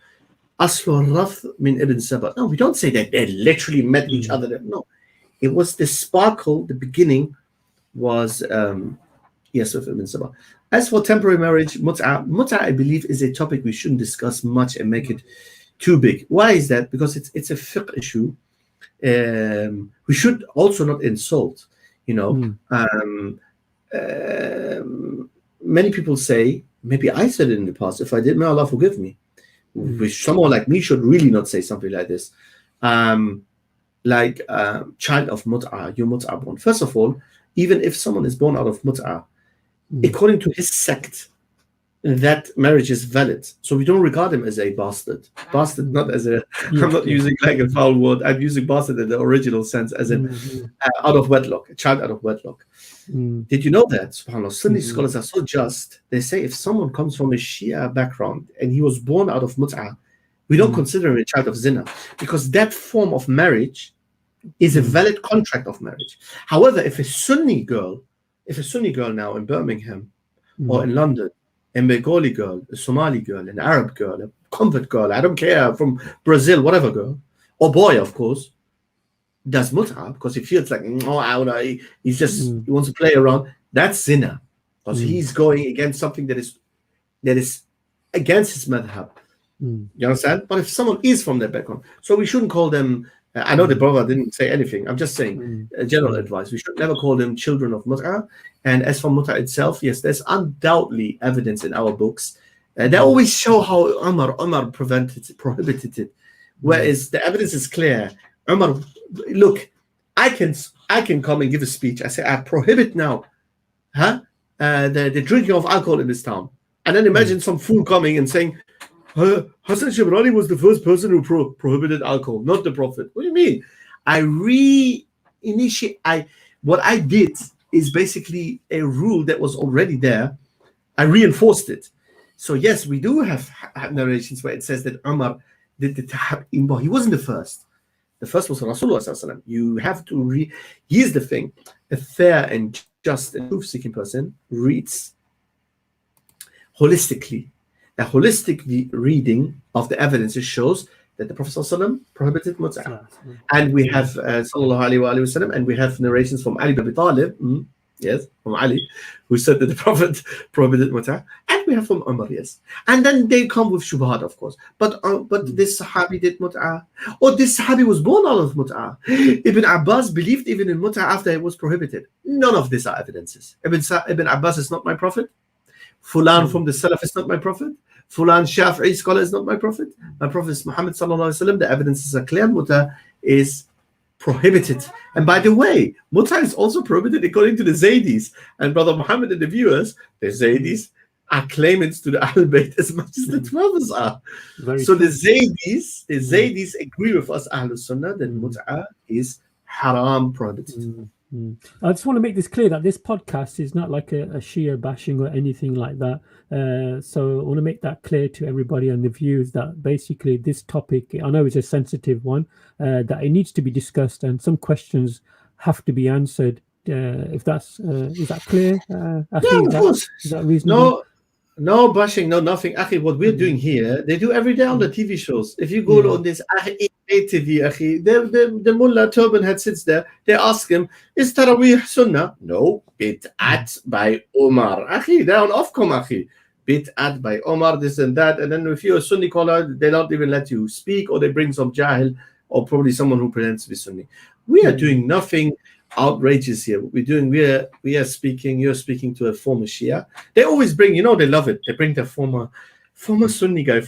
Aslu al-Rafd min Ibn Saba. No, we don't say that they literally met each other. No, it was the sparkle. The beginning was of Ibn Saba. As for temporary marriage, mut'a, I believe, is a topic we shouldn't discuss much and make it too big. Why is that? Because it's a fiqh issue. We should also not insult. Many people say, maybe I said it in the past. If I did, may Allah forgive me. Which someone like me should really not say something like this. Child of mut'a, your mut'a born. First of all, even if someone is born out of mut'a, according to his sect, that marriage is valid. So we don't regard him as a bastard. Bastard, not as a, I'm not using like a foul word. I'm using bastard in the original sense, as in out of wedlock, a child out of wedlock. Did you know that? SubhanAllah, Sunni scholars are so just. They say if someone comes from a Shia background and he was born out of mut'a, we don't consider him a child of zina, because that form of marriage is a valid contract of marriage. However, if a Sunni girl now in Birmingham or in London, a Bengali girl, a Somali girl, an Arab girl, a convert girl, I don't care, from Brazil, whatever girl, or boy, of course, does mut'a because he feels like, he's just, he wants to play around, that's zina, because he's going against something that is against his madhab. You understand? But if someone is from that background, so we shouldn't call them, I know the brother didn't say anything, I'm just saying general advice, we should never call them children of mut'a. And as for mut'a itself, yes, there's undoubtedly evidence in our books. They always show how Umar prohibited it, whereas the evidence is clear. Umar, look, I can come and give a speech. I say I prohibit now, the drinking of alcohol in this town, and then imagine some fool coming and saying, Hassan Shabrani was the first person who prohibited alcohol, not the Prophet. What do you mean? What I did is basically a rule that was already there. I reinforced it. So yes, we do have narrations where it says that Umar did the tahrim. He wasn't the first. The first was Rasulullah. You have to here's the thing: a fair and just and truth-seeking person reads holistically. A holistic reading of the evidences shows that the Prophet ﷺ prohibited mut'a. And we have sallallahu alayhi wa sallam, and we have narrations from Ali ibn Abi Talib, yes, from Ali, who said that the Prophet prohibited mut'a. And we have from Umar, yes. And then they come with shubhat, of course. But this Sahabi did mut'ah. Or this Sahabi was born out of mut'ah. Ibn Abbas believed even in mut'ah after it was prohibited. None of these are evidences. Ibn Abbas is not my prophet. Fulan from the Salaf is not my prophet. Fulan Shafi'i scholar is not my prophet. My prophet is Muhammad sallallahu alaihi wasallam. The evidences are clear. Mut'ah is prohibited. And by the way, mut'ah is also prohibited according to the Zaydis. And Brother Muhammad and the viewers, the Zaydis are claimants to the Ahl Bayt as much as the Twelvers are. So the Zaydis agree with us Ahlul Sunnah that mut'ah is haram, prohibited. I just want to make this clear that this podcast is not like a Shia bashing or anything like that. So I want to make that clear to everybody and the viewers that basically this topic, I know it's a sensitive one, that it needs to be discussed and some questions have to be answered. If that's is that clear? Yeah, of course. Is that reasonable? No bashing, no nothing. Akhi, what we're doing here, they do every day on the TV shows. If you go on this TV, akhi, the mullah turban head sits there. They ask him, "Is Taraweeh Sunnah?" No, bid'at by Omar. Akhi, they're on Ofcom, akhi. Bid'at by Omar, this and that. And then if you're a Sunni caller, they don't even let you speak, or they bring some jahil, or probably someone who pretends to be Sunni. We are doing nothing outrageous here. What we're doing, we are speaking. You're speaking to a former Shia. They always bring, they love it. They bring their former Sunni guy,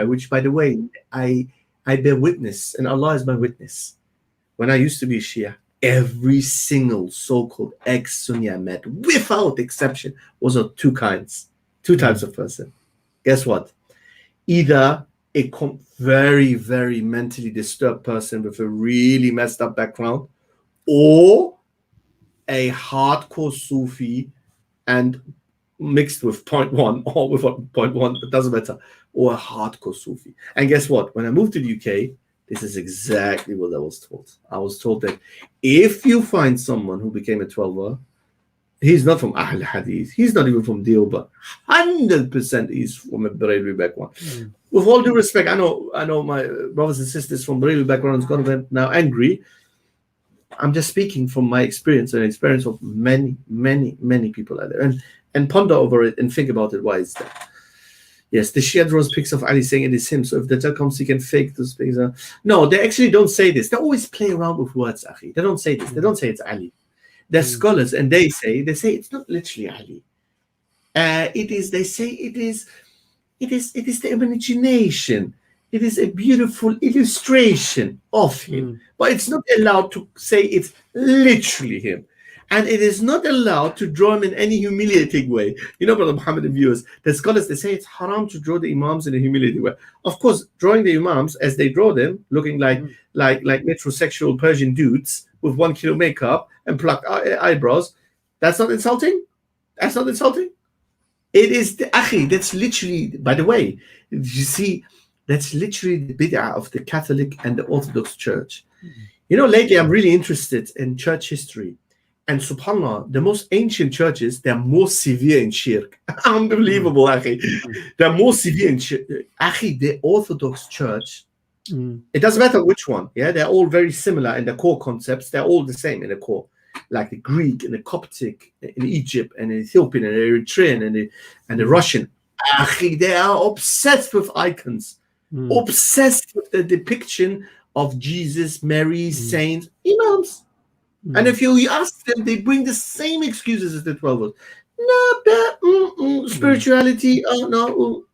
which, by the way, I bear witness, and Allah is my witness. When I used to be Shia, every single so-called ex-Sunni I met, without exception, was of two types of person. Guess what? Either a very, very mentally disturbed person with a really messed up background, or a hardcore Sufi and mixed with 0.1 or with 0.1, it doesn't matter, or a hardcore Sufi. And guess what? When I moved to the UK, this is exactly what I was told. I was told that if you find someone who became a 12er, he's not from Ahl Hadith, he's not even from Deobah, 100% he's from a Barelvi background. With all due respect, I know my brothers and sisters from Barelvi backgrounds got now angry. I'm just speaking from my experience and experience of many, many, many people out there, and ponder over it and think about it. Why is that? Yes, the Shia draws pics of Ali saying it is him. So if the Dajjal comes, he can fake those pics. No, they actually don't say this. They always play around with words, Akhi. They don't say this. They don't say it's Ali. They're scholars, and they say it's not literally Ali. They say it is the imagination. It is a beautiful illustration of him, but it's not allowed to say it's literally him. And it is not allowed to draw him in any humiliating way. Brother Muhammad and viewers, the scholars, they say it's haram to draw the Imams in a humiliating way. Of course, drawing the Imams as they draw them, looking like metrosexual Persian dudes with 1 kilo makeup and plucked eyebrows, that's not insulting? That's not insulting? It is, that's literally, by the way, you see, that's literally the bid'ah of the Catholic and the Orthodox Church. Lately I'm really interested in church history. And subhanAllah, the most ancient churches, they're more severe in shirk. Unbelievable, Akhi. They're more severe in shirk. Akhi, the Orthodox Church, it doesn't matter which one. Yeah, they're all very similar in the core concepts. They're all the same in the core. Like the Greek and the Coptic in Egypt and the Ethiopian and the Eritrean and the Russian. Akhi, they are obsessed with icons. Obsessed with the depiction of Jesus, Mary, saints, Imams. And if you ask them, they bring the same excuses as the 12ers. No, spirituality, no.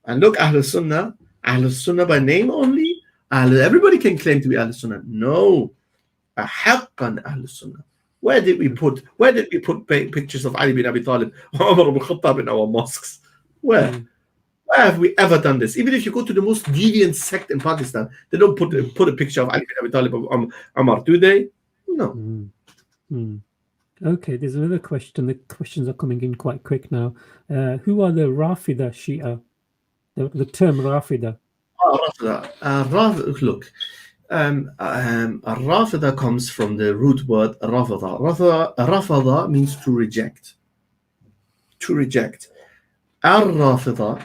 And look, Ahlul Sunnah by name only. Everybody can claim to be Ahlul Sunnah. No. Haqqan Ahlul Sunnah. Where did we put pictures of Ali bin Abi Talib, Umar ibn Khattab in our mosques? Where? Where have we ever done this? Even if you go to the most deviant sect in Pakistan, they don't put a picture of Ali bin Abi Talib of Umar, do they? No. Okay, there's another question. The questions are coming in quite quick now. Who are the Rafida Shia? The term Rafida. Look, Rafida comes from the root word Rafada. Rafada means to reject. To reject. Ar-Rafida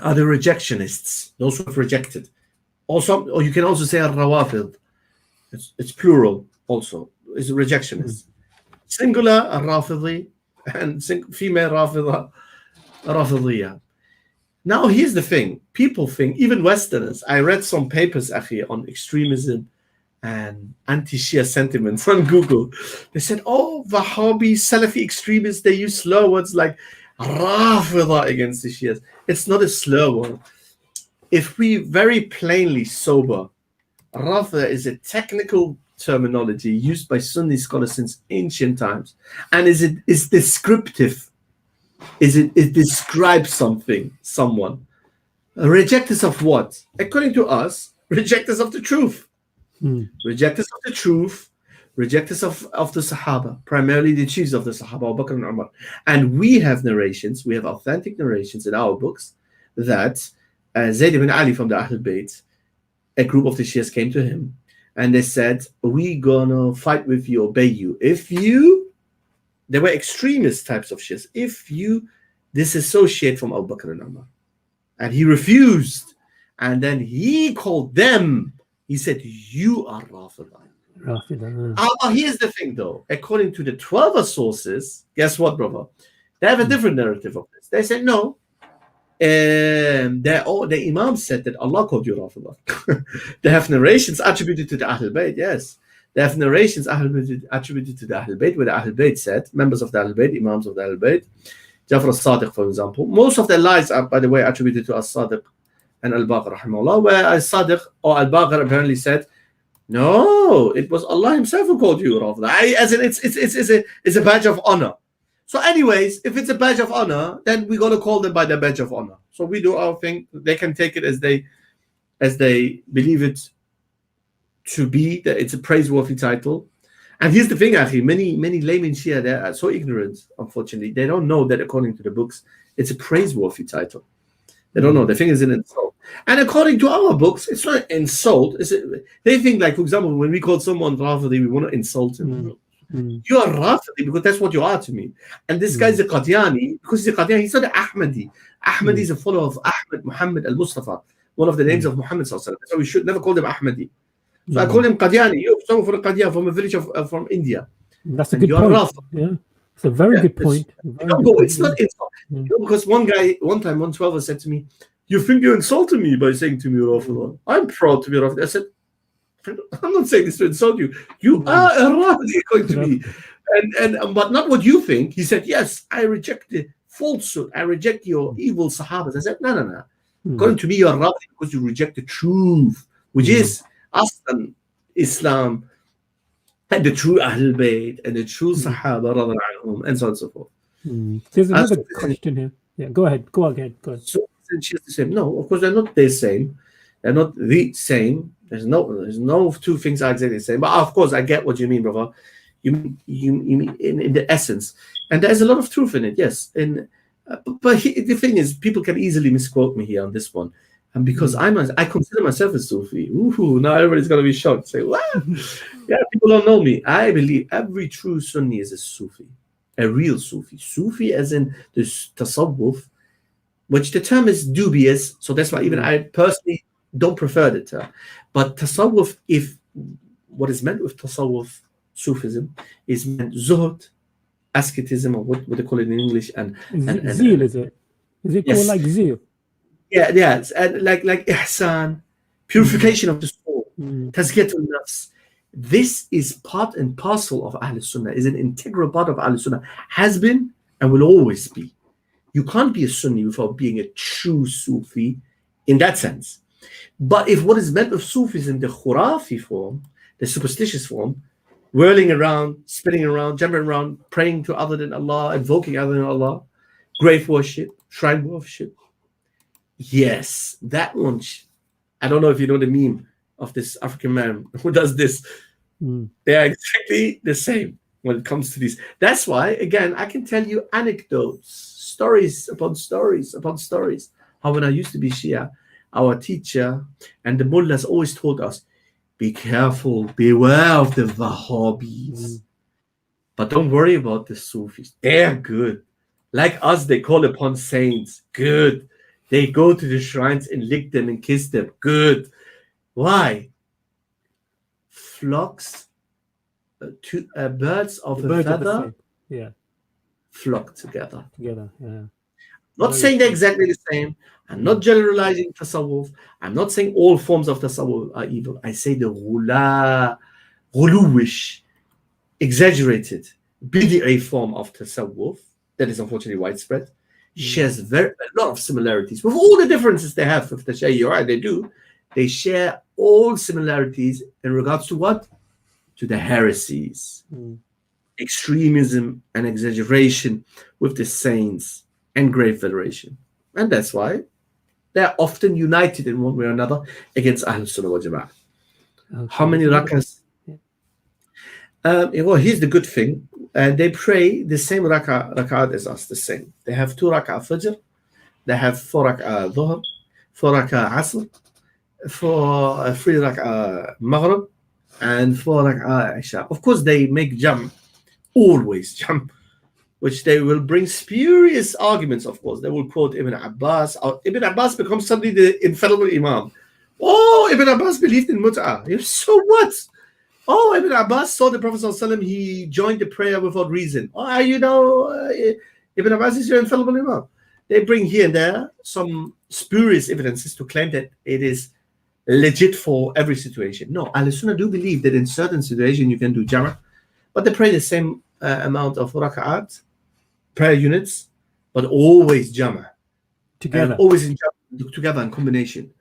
are the rejectionists, those who have rejected. Also, or you can also say Ar-Rawafid. It's plural also. It's rejectionists. Singular Ar-Rafidi and female Rafida Rafidiyya. Now here's the thing. People think, even Westerners, I read some papers actually on extremism and anti-Shia sentiments on Google. They said, oh, Wahhabi, Salafi extremists, they use slur words like Rafida against the Shias. It's not a slur word. If we very plainly sober, Rafida is a technical terminology used by Sunni scholars since ancient times, and is descriptive. It describes someone. Rejectors of what? According to us, rejectors of the truth. Rejectors of the truth, rejectors of the Sahaba, primarily the chiefs of the Sahaba, Abu Bakr and Umar. And we have narrations, we have authentic narrations in our books that Zayd ibn Ali from the Ahl Bayt, a group of the Shias came to him and they said, we're gonna fight with you, obey you. They were extremist types of Shias. If you disassociate from Abu Bakr and Umar. And he refused. And then he called them. He said, you are Rafida. Here's the thing though. According to the 12 sources, guess what, brother? They have a different narrative of this. They said, no. The Imam said that Allah called you Rafida. They have narrations attributed to the Ahl Bayt, yes. They have narrations attributed to the Ahl Bayt, where the Ahl Bayt said, members of the Ahl Bayt, Imams of the Ahl Bayt, Jafar al-Sadiq, for example. Most of their lies are, by the way, attributed to al-Sadiq and al-Baqir, rahimahullah, where al-Sadiq or al-Baqir apparently said, no, it was Allah himself who called you Rafida. As in, it's a badge of honor. So anyways, if it's a badge of honor, then we're going to call them by their badge of honor. So we do our thing. They can take it as they believe it to be, that it's a praiseworthy title. And here's the thing, Akhi, many laymen Shia, they are so ignorant, unfortunately. They don't know that according to the books, it's a praiseworthy title. They don't know. They think it's an insult. And according to our books, it's not an insult. They think, like, for example, when we call someone Rafidi, we want to insult him. You are Rafidi because that's what you are to me. And this guy's a Qadiani, because he's a Qadiani, he's not an Ahmadi. Ahmadi is a follower of Ahmed Muhammad al-Mustafa, one of the names of Muhammad sallallahu alaihi wasallam. So we should never call them Ahmadi. So I call him Qadiani. You're someone from Qadian, from a village from India. That's a good point. Yeah, it's a very good point. It's not insult. Because one time, 112 said to me, you think you insulted me by saying to me, Rafida? I'm proud to be Rafida. I said, I'm not saying this to insult you. You are a Rafida going to me. But not what you think. He said, yes, I reject the falsehood. I reject your evil Sahabas. I said, no. According to me, you're Rafida because you reject the truth, which is Aslan Islam and the true Ahl Bayt and the true Sahaba and so on and so forth. There's another question here. Yeah, go ahead. Go ahead. So she's the same. No, of course they're not the same. They're not the same. There's no two things are exactly the same. But of course I get what you mean, brother. You mean in the essence, and there's a lot of truth in it. Yes, but the thing is, people can easily misquote me here on this one. And because I consider myself a Sufi. Now everybody's going to be shocked. Say, what? Yeah, people don't know me. I believe every true Sunni is a Sufi. A real Sufi. Sufi as in the tasawwuf, which the term is dubious. So that's why even I personally don't prefer the term. But tasawwuf, if what is meant with tasawwuf, Sufism, is meant zuhud, asceticism, or what they call it in English. And zeal, is it? Is it called like zeal? Yeah, and like ihsan, purification of the soul, tazkiyatun nafs. This is part and parcel of Ahl Sunnah, is an integral part of Ahl Sunnah, has been and will always be. You can't be a Sunni without being a true Sufi in that sense. But if what is meant of Sufis in the Khurafi form, the superstitious form, whirling around, spinning around, jumping around, praying to other than Allah, invoking other than Allah, grave worship, shrine worship, yes, that one. I don't know if you know the meme of this African man who does this. They are exactly the same when it comes to these. That's why, again, I can tell you anecdotes, stories upon stories upon stories. How when I used to be Shia, our teacher and the mullahs always told us, be careful, beware of the Wahhabis. But don't worry about the Sufis. They're good. Like us, they call upon saints. Good. They go to the shrines and lick them and kiss them. Good. Why? Flocks, birds of a feather, flock together. Yeah. Not saying they're exactly the same. I'm not generalizing tasawwuf. I'm not saying all forms of tasawwuf are evil. I say the ghuluwish, exaggerated, bid'i form of tasawwuf that is unfortunately widespread shares a lot of similarities with all the differences they have with the Shia. They do. They share all similarities in regards to what? To the heresies, extremism and exaggeration with the saints and great veneration. And that's why they're often united in one way or another against Ahl Sunnah wal Jama'ah. Okay. How many rakahs? Well, here's the good thing. They pray the same rak'ah as us, the same. They have 2 rak'ah fajr, they have 4 rak'ah dhuhr, 4 rak'ah asr, 3 rak'ah maghrib, and 4 rak'ah isha. Of course, they make always jam, which they will bring spurious arguments, of course. They will quote Ibn Abbas. Ibn Abbas becomes suddenly the infallible imam. Oh, Ibn Abbas believed in mut'ah. So what? Oh, Ibn Abbas saw the Prophet ﷺ, he joined the prayer without reason. Oh, Ibn Abbas is your infallible imam. They bring here and there some spurious evidences to claim that it is legit for every situation. No, Ahl Sunnah do believe that in certain situations you can do jama', but they pray the same amount of raka'at, prayer units, but always jama'. Together. And always together in combination.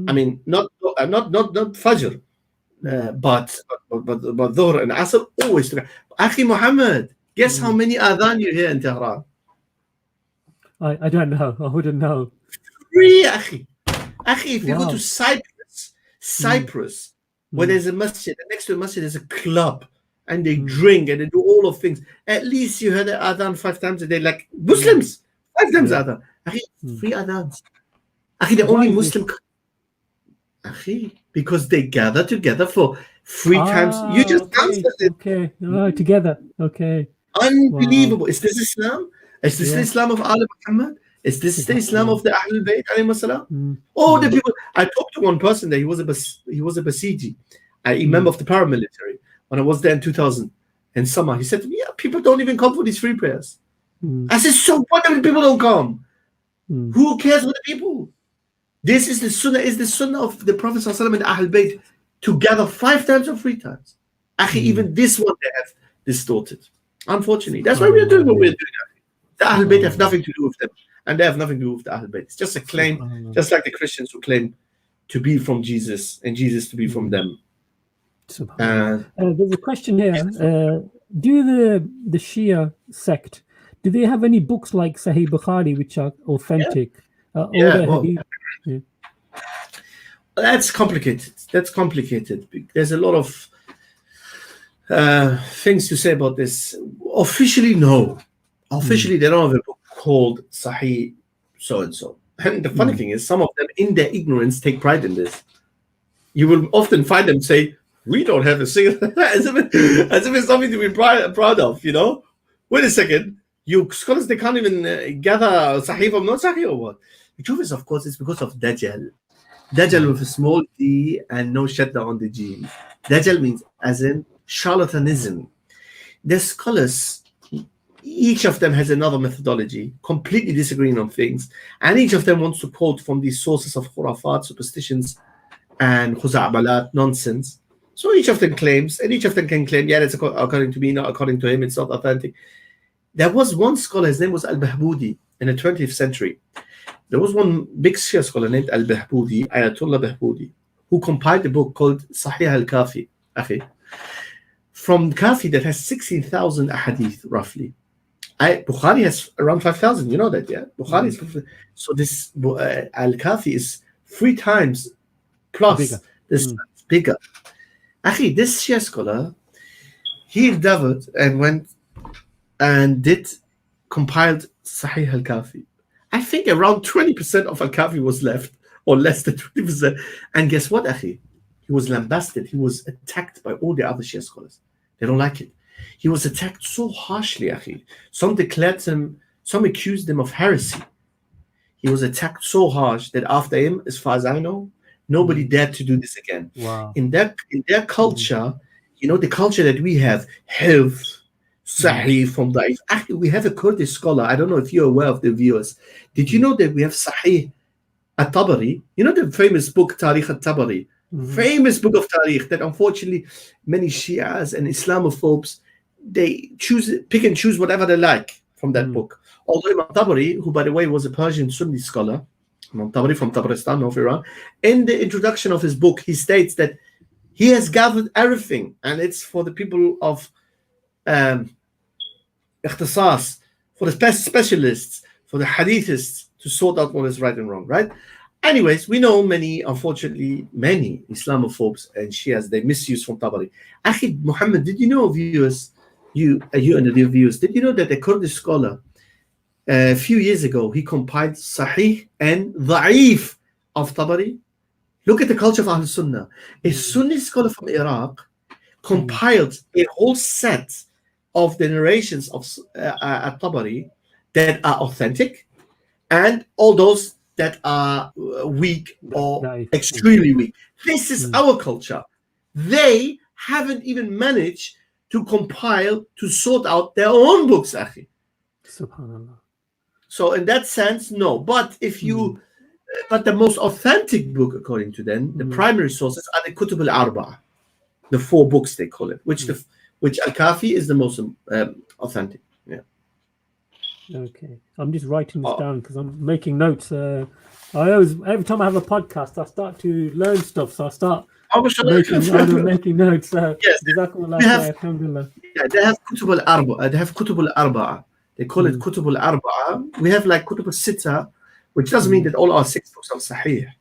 I mean, not fajr. But Dhuhr and Asr always together. Akhi Muhammad, guess how many adhan you hear in Tehran? I don't know. I wouldn't know. 3, Akhi. Akhi, if you go to Cyprus, where there's a masjid, and next to the masjid there's a club, and they drink and they do all of things. At least you heard the adhan 5 times a day, like Muslims. 5 times adhan. Akhi, 3 adhans. Akhi, the only Muslim. Akhi, because they gather together for 3 times. You just answered it. Okay. Together. Okay. Unbelievable. Wow. Is this Islam? Is this the Islam of Al Muhammad? Is this the Islam of the Ahlul Bayt alayhi salam? Oh, the people. I talked to one person there. He was a Basiji, imam of the paramilitary. When I was there in 2000 in summer, he said to me, "Yeah, people don't even come for these free prayers." I said, "So what if people don't come? Who cares for the people?" This is the sunnah of the Prophet ﷺ and Ahlul Bayt together 5 times or 3 times. Akhi, even this one they have distorted. Unfortunately. That's why we are doing what we're doing. The Ahlul Bayt have nothing to do with them. And they have nothing to do with the Ahlul Bayt. It's just a claim, just like the Christians who claim to be from Jesus and Jesus to be from them. There's a question here. Do the Shia sect, do they have any books like Sahih Bukhari which are authentic? That's complicated. There's a lot of things to say about this. Officially, no. Officially, they don't have a book called Sahih so-and-so. And the funny thing is, some of them, in their ignorance, take pride in this. You will often find them say, "We don't have a single," as if it's something to be proud of, you know? Wait a second. You scholars, they can't even gather Sahih from not Sahih or what? The truth is, of course, it's because of Dajjal. Dajjal with a small d and no shadda on the g. Dajjal means as in charlatanism. The scholars, each of them has another methodology, completely disagreeing on things, and each of them wants to quote from these sources of khurafat, superstitions, and 𝗧𝗪𝗪𝗕, nonsense. So each of them claims, and each of them can claim, yeah, that's according to me, not according to him, it's not authentic. There was one scholar, his name was Al-Bahbudi, in the 20th century. There was one big Shia scholar named Al-Bahbudi, Ayatollah Bahbudi, who compiled a book called Sahih al-Kafi. From Kafi that has 16,000 ahadith, roughly. Bukhari has around 5,000, you know that, yeah? Bukhari is, so this al-Kafi is 3 times plus bigger. This bigger. This Shia scholar, he endeavored and went and compiled Sahih al-Kafi. I think around 20% of al-Kafi was left, or less than 20%. And guess what, Akhi? He was lambasted. He was attacked by all the other Shia scholars. They don't like it. He was attacked so harshly, Akhi. Some accused him of heresy. He was attacked so harsh that after him, as far as I know, nobody dared to do this again. Wow. In their culture, you know, the culture that we have, health, Sahih from Da'if. Actually, we have a Kurdish scholar. I don't know if you're aware of the viewers. Did you know that we have Sahih at-Tabari? You know the famous book Tarikh at-Tabari? Famous book of Tarikh that unfortunately many Shias and Islamophobes, they pick and choose whatever they like from that book. Although Imam Tabari, who by the way was a Persian Sunni scholar, Imam Tabari from Tabaristan of Iran, in the introduction of his book, he states that he has gathered everything, and it's for the people of 𝗧𝗨𝗥𝗓𝗧, for the specialists, for the hadithists to sort out what is right and wrong, right? Anyways, we know unfortunately, many Islamophobes and Shias, they misuse from Tabari. Akhi Muhammad, did you know, viewers, you and the dear viewers, did you know that a Kurdish scholar, a few years ago, he compiled Sahih and Da'if of Tabari? Look at the culture of Ahl Sunnah. A Sunni scholar from Iraq compiled a whole set of the narrations of Tabari that are authentic, and all those that are weak or extremely weak. This is our culture. They haven't even managed to compile, to sort out their own books, akhi. Subhanallah. So in that sense, no. But if you, but the most authentic book, according to them, the primary sources are the Kutub al-Arba'a, the 4 books they call it, which Al-Kafi is the most authentic. Yeah. Okay, I'm just writing this down because I'm making notes. I always, every time I have a podcast, I start to learn stuff, so I start making notes. Yes, they have Kutub al-Arba'a. They have Kutub al-Arba'a. They call it Kutub al-Arba'a. We have like Kutub al-Sitta, which doesn't mean that all our 6 books are Sahih,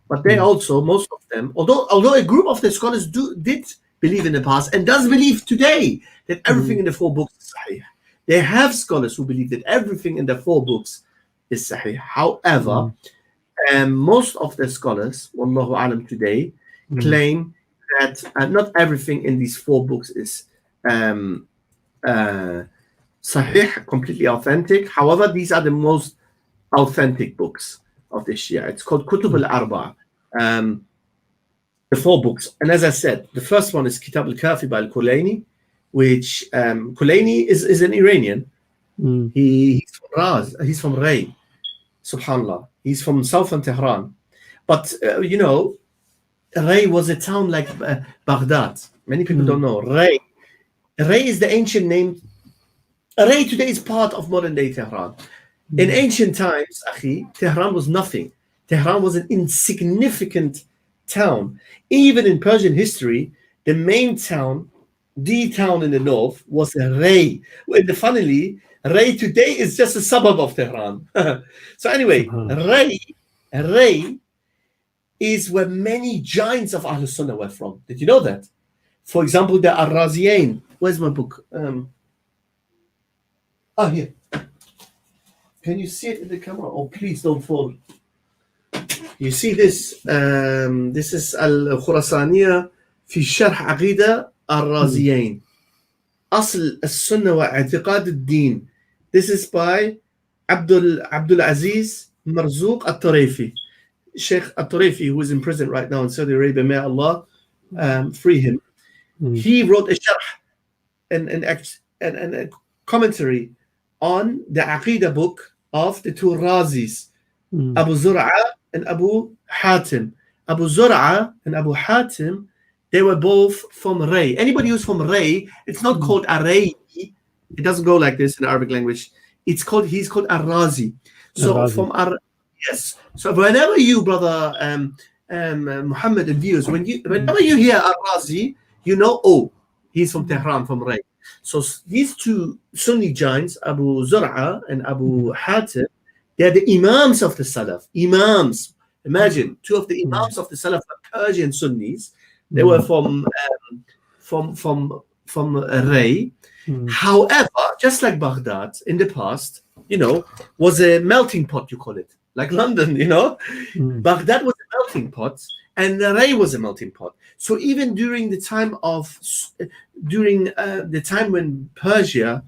but they also, most of them, although a group of the scholars did believe in the past and does believe today that everything in the 4 books is Sahih. They have scholars who believe that everything in the 4 books is Sahih. However, most of the scholars, Wallahu Alam today, claim that not everything in these 4 books is Sahih, completely authentic. However, these are the most authentic books of the Shia. It's called Kutub al-Arba'a, the 4 books. And as I said, the first one is Kitab al-Kafi by al-Kulaini, which Kulaini is an Iranian. He's from Raz, he's from Ray, subhanallah. He's from southern Tehran. But, Ray was a town like Baghdad. Many people don't know. Ray is the ancient name. Ray today is part of modern-day Tehran. In ancient times, akhi, Tehran was nothing. Tehran was an insignificant town. Even in Persian history, the main town, the town in the north, was Ray. And funnily, Ray today is just a suburb of Tehran. So anyway, Ray is where many giants of Ahl Sunnah were from. Did you know that? For example, the Ar-Raziyain. Where's my book? Here. Can you see it in the camera? Oh, please don't fall. You see this? This is Al-Khurasaniya في شرح عقيدة الرازيين أصل السنة واعتقاد الدين. This is by 𝗙𝗢𝗧𝗜𝗢𝗙 Marzouk al-Tarifi. Sheikh al-Tarifi, who is in prison right now in Saudi Arabia, may Allah free him. He wrote a sharh and a commentary on the Aqidah book of the 2 Razis, Abu Zur'a and Abu Hatim. Abu Zur'a and Abu Hatim, they were both from Ray. Anybody who's from Ray, it's not called Aray. It doesn't go like this in Arabic language. He's called Ar-Razi. So yes. So whenever you, brother Muhammad and viewers, whenever you hear Ar-Razi, you know, oh, he's from Tehran, from Ray. So these 2 Sunni giants, Abu Zur'a and Abu Hatim, they are the Imams of the Salaf. Imams. Imagine, 2 of the Imams of the Salaf are Persian Sunnis. They were from Ray. However, just like Baghdad in the past, was a melting pot, you call it, like London, Baghdad was a melting pot, and Ray was a melting pot. So even during the time when Persia,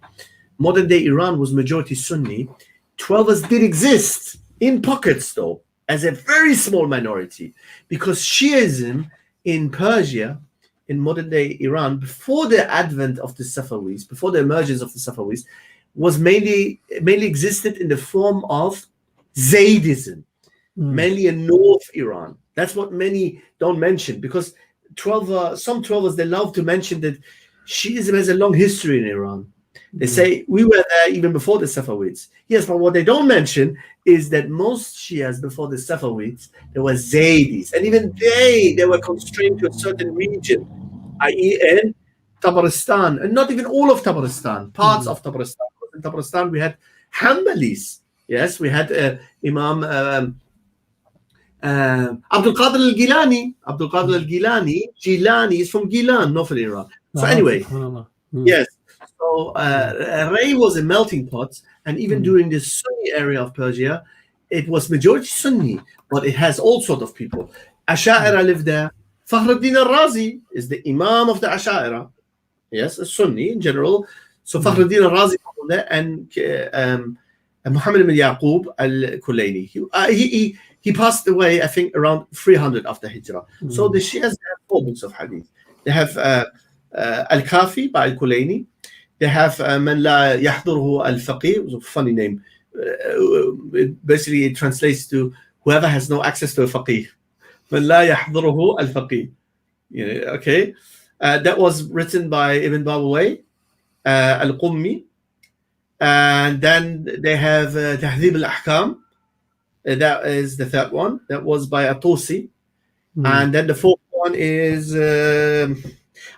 modern day Iran, was majority Sunni, 12ers did exist in pockets, though, as a very small minority, because Shiism in Persia, in modern day Iran, before the advent of the Safavids, before the emergence of the Safavids, was mainly existed in the form of Zaydism, mainly in North Iran. That's what many don't mention, because some 12ers, they love to mention that Shiism has a long history in Iran. They say we were there even before the Safavids. Yes, but what they don't mention is that most Shias before the Safavids, there were Zaydis, and even they were constrained to a certain region, i.e. in Tabaristan, and not even all of Tabaristan, parts of Tabaristan. In Tabaristan, we had Hanbalis. Yes, we had Imam Abdul Qadir al-Gilani. Abdul Qadir al-Gilani, Gilani is from Gilan, not from Iran. So anyway, yes. So Ray was a melting pot, and even during the Sunni area of Persia, it was majority Sunni, but it has all sorts of people. Asha'ira lived there. Fakhruddin al-Razi is the Imam of the Asha'ira. Yes, a Sunni in general. So Fakhruddin al-Razi there, and Muhammad ibn Yaqub al-Kulayni. He passed away, I think, around 300 after Hijrah. So the Shias have 4 books of hadith. They have Al-Kafi by al-Kulayni. They have Man La Yahdurhu al-Faqih, was a funny name. Basically, it translates to whoever has no access to a faqih. Man La Yahdurhu al-Faqih. Okay. That was written by Ibn Babawayh al-Qummi. And then they have Tahdhib al-Ahkam. That is the 3rd one. That was by At-Tusi. And then the 4th one is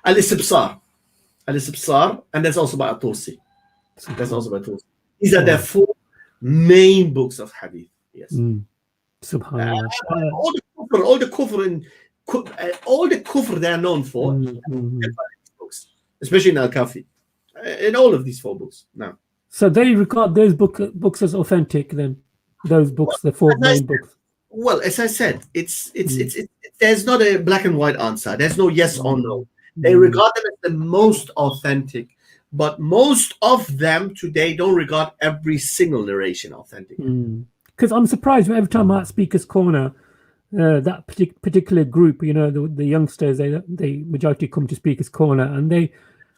Al-Istibsar. Al-Istibsar, and that's also by At-Tusi. That's also by At-Tusi. These are the 4 main books of hadith. Yes. Subhanallah. All the kufr they are known for, books, especially in Al-Kafi, in all of these 4 books. Now, so they regard those books as authentic. Then those books, the 4 main books. Well, as I said, it's there's not a black and white answer. There's no yes or no. They regard them as the most authentic, but most of them today don't regard every single narration authentic. Because I'm surprised every time I'm at Speaker's Corner, that particular group, the youngsters, they majority come to Speaker's Corner, and they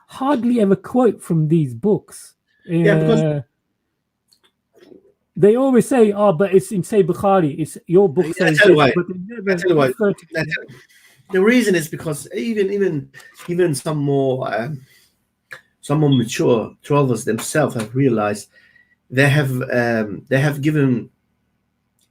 hardly ever quote from these books. Because they always say, but it's in Sahih Bukhari, it's your book says tell you why. The reason is because even some more mature 12ers themselves have realized they have given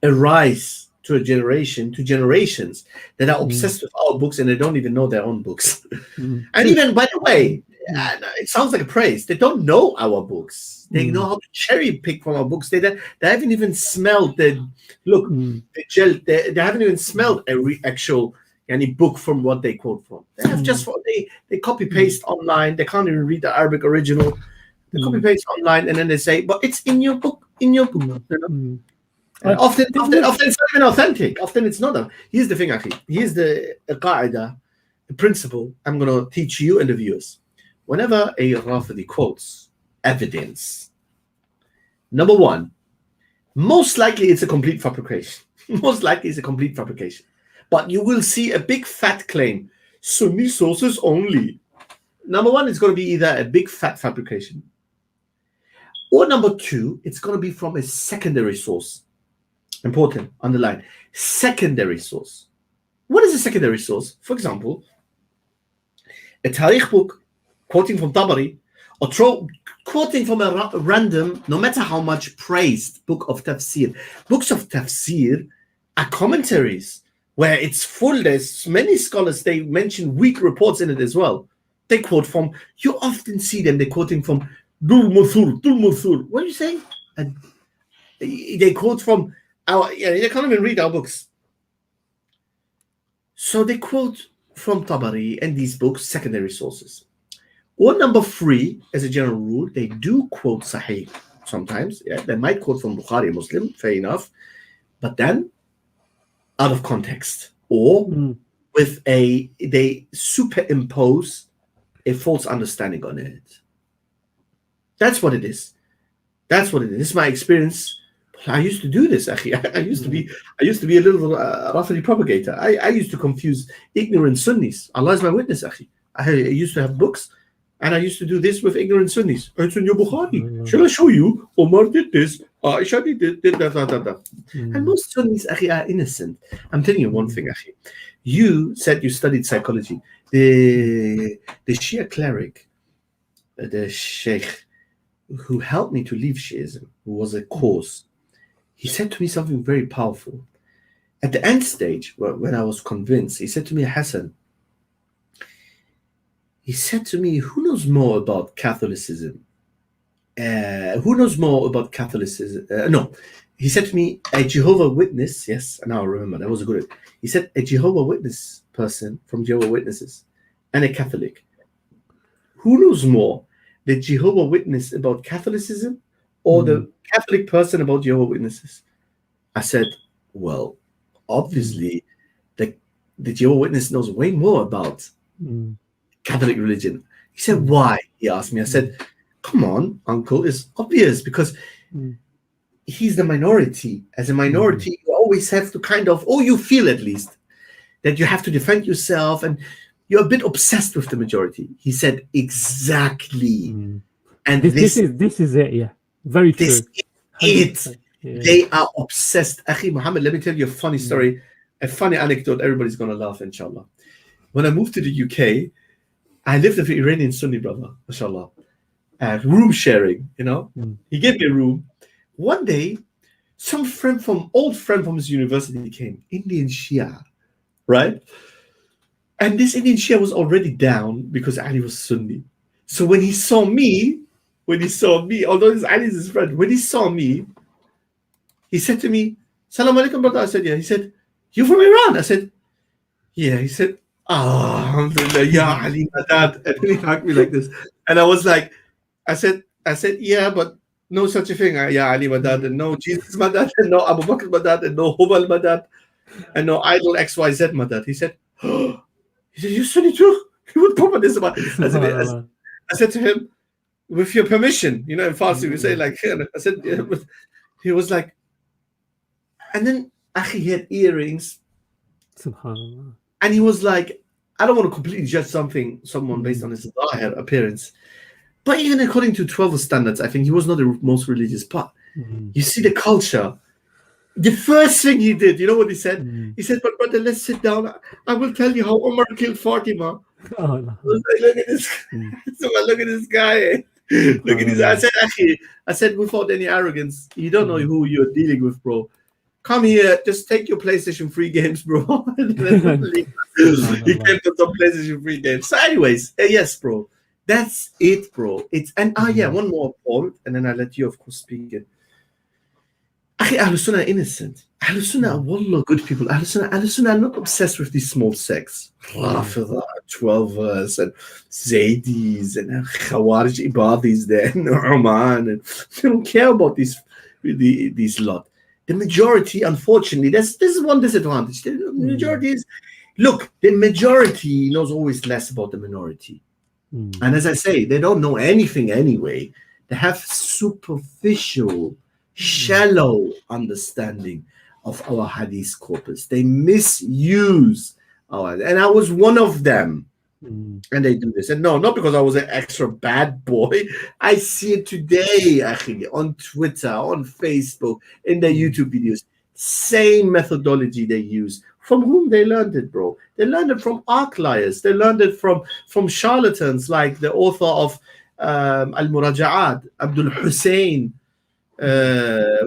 a rise to generations that are obsessed with our books, and they don't even know their own books. And even, by the way, it sounds like a praise. They don't know our books. They know how to cherry pick from our books. They haven't even smelled the gel. They haven't even smelled actual any book from what they quote from. They have just they copy paste online. They can't even read the Arabic original. They copy paste online, and then they say, "But it's in your book." Often it's not even authentic. Often it's not. Here's the thing, actually. Here's the qaida, the principle I'm going to teach you and the viewers. Whenever a Rafidi quotes evidence, number 1, most likely it's a complete fabrication. But you will see a big fat claim, Sunni sources only. Number 1, it's going to be either a big fat fabrication, or number 2, it's going to be from a secondary source. Important, underline, secondary source. What is a secondary source? For example, a Tariq book quoting from Tabari, or quoting from a random, no matter how much praised book of tafsir. Books of tafsir are commentaries where it's full. There's many scholars, they mention weak reports in it as well. They quote from, you often see them, they're quoting from Dul-Muthur. What are you saying? And they quote from they can't even read our books. So they quote from Tabari and these books, secondary sources. Or number 3, as a general rule, they do quote Sahih sometimes. Yeah, they might quote from Bukhari, Muslim, fair enough, but then out of context, or with they superimpose a false understanding on it. That's what it is. This is my experience I used to do this, akhi. I used to be a little Rafidi propagator. I used to confuse ignorant Sunnis. Allah is my witness, akhi. I used to have books, and I used to do this with ignorant Sunnis. It's in your Bukhari. Shall I show you? Omar did this. Aisha did that. And most Sunnis, akhi, are innocent. I'm telling you one thing, akhi. You said you studied psychology. The Shia cleric, the Sheikh, who helped me to leave Shiism, who was a course, he said to me something very powerful. At the end stage, when I was convinced, he said to me, Hassan, he said to me, who knows more about Catholicism? Who knows more about Catholicism? No, he said to me, a Jehovah Witness, yes, and I remember, that was a good. He said, a Jehovah Witness person from Jehovah Witnesses and a Catholic. Who knows more, the Jehovah Witness about Catholicism or the Catholic person about Jehovah Witnesses? I said, well, obviously, the Jehovah Witness knows way more about Catholic religion. He said, why? He asked me. I said, come on, uncle, it's obvious because he's the minority. As a minority, you always have to kind of, or you feel at least, that you have to defend yourself and you're a bit obsessed with the majority. He said, exactly. And this is it, yeah. Very true. This is it. Yeah. They are obsessed. Akhi Muhammad, let me tell you a funny story, a funny anecdote. Everybody's going to laugh, inshallah. When I moved to the UK, I lived with an Iranian Sunni brother, mashallah. Room sharing, you know. He gave me a room. One day, some old friend from his university came, Indian Shia, right? And this Indian Shia was already down because Ali was Sunni. So when he saw me, although this Ali is his friend, when he saw me, he said to me, Salam alaikum, brother. I said, yeah. He said, you from Iran? I said, yeah. He said, alhamdulillah, ya Ali, my dad. And then he hugged me like this. And I was like, I said, yeah, but no such a thing. Ya Ali, my dad, and no Jesus, my dad, and no Abu Bakr, my dad, and no Hubal, my dad, and no idol XYZ, my dad. He said, you Sunni too? He would pop on this about. I said to him, with your permission, you know, in Farsi, we say like, I said, yeah, but he was like, and then Akhi, he had earrings. Subhanallah. And he was like, I don't want to completely judge someone based on his appearance. But even according to 12 standards, I think he was not the most religious. But you see the culture. The first thing he did, you know what he said? He said, but brother, let's sit down. I will tell you how Umar killed Fatima. Oh, no. I was like, look at this. So look at this guy. Look at this. I said, Akhi, without any arrogance, you don't know who you're dealing with, bro. Come here, just take your PlayStation 3 games, bro. He came to some PlayStation 3 games. So anyways, yes, bro. That's it, bro. One more point, and then I'll let you, of course, speak it. Akhi, Ahlul Sunnah are innocent. Ahlul Sunnah are wallah good people. Ahlul Sunnah are not obsessed with these small sects. Rafidah, 12ers, and Zaydis, and Khawarij Ibadis there, and Oman. And they don't care about these lot. The majority, unfortunately, this is one disadvantage. The majority is, look, the majority knows always less about the minority. And as I say, they don't know anything anyway. They have superficial, shallow understanding of our hadith corpus. They misuse and I was one of them. And they do this. And no, not because I was an extra bad boy. I see it today, actually, on Twitter, on Facebook, in their YouTube videos. Same methodology they use. From whom they learned it, bro? They learned it from arc liars. They learned it from charlatans like the author of 𝗙-𝗦𝗬𝗧, Ebn Hussein.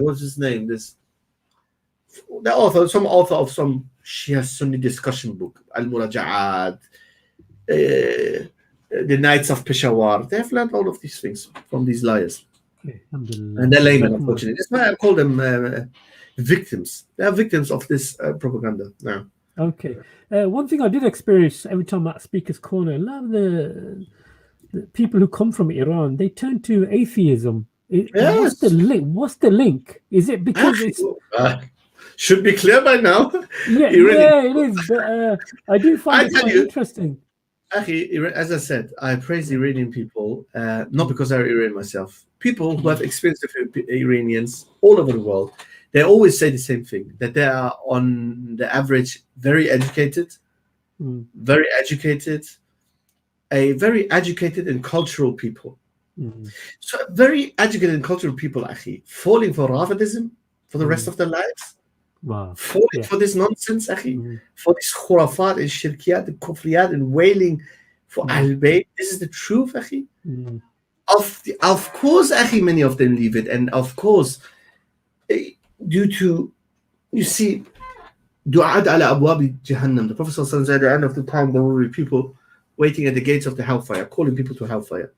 What's his name? Some author of some Shia Sunni discussion book, 𝗙-𝗦𝗬𝗧. The Knights of Peshawar. They have learned all of these things from these liars. And they're laymen, unfortunately. That's why I call them victims. They are victims of this propaganda now. Okay. One thing I did experience every time at Speaker's Corner, a lot of the people who come from Iran, they turn to atheism. Yes. What's the link? Is it because it's... should be clear by now. Yeah, it is. But I do find it quite interesting. Akhi, as I said, I praise Iranian people, not because I'm Iranian myself. People who have experience with Iranians all over the world, they always say the same thing, that they are on the average very educated, very educated, a very educated and cultural people. So very educated and cultural people, Akhi, falling for Rafidism for the rest of their lives. Wow. Falling for this nonsense, Akhi, for this khurafat and shirkiyat and kufriyat and wailing for Ahl Bayt. This is the truth, Akhi. Of course, Akhi, many of them leave it, and of course, due to, you see, du'ad ala abwab jahannam. The Prophet ﷺ said at the end of the time there will be people waiting at the gates of the hellfire, calling people to hellfire.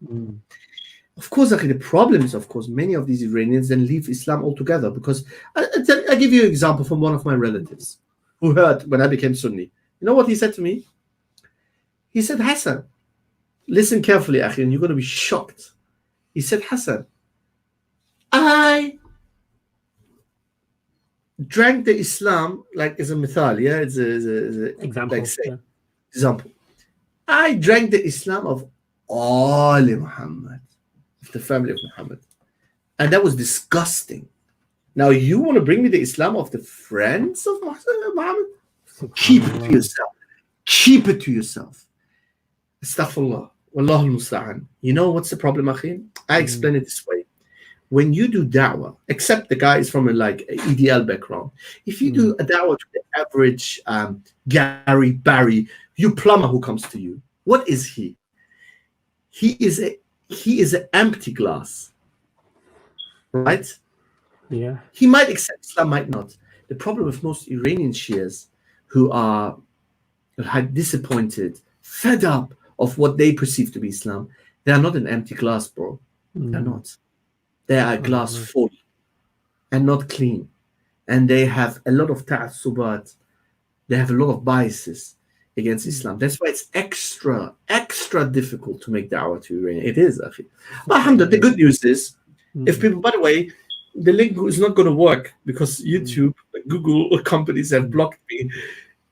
Of course, Akhi, the problem is, of course, many of these Iranians then leave Islam altogether, because I give you an example from one of my relatives who heard when I became Sunni. You know what he said to me? He said, Hassan, listen carefully, Akhi, and you're going to be shocked. He said, Hassan, I drank the Islam, like as a mithal, yeah, it's a example. Like say, example. I drank the Islam of all Muhammad, of the family of Muhammad, and that was disgusting. Now you want to bring me the Islam of the friends of Muhammad? Keep it to yourself. Keep it to yourself. Astaghfirullah. Wallahu al-musta'an. You know what's the problem, Akhi? I explain it this way. When you do da'wah, except the guy is from a like EDL background, if you do a da'wah to the average Gary Barry, you plumber who comes to you, what is he? He is an empty glass, right? Yeah. He might accept Islam, might not. The problem with most Iranian Shias who are disappointed, fed up of what they perceive to be Islam, they are not an empty glass, bro. They're not. They are a glass full and not clean. And they have a lot of ta'assubat. They have a lot of biases against Islam. That's why it's extra difficult to make da'wah to Iran. It is, Akhi. But alhamdulillah, the good news is, if people, by the way, the link is not going to work because YouTube, Google companies have blocked me.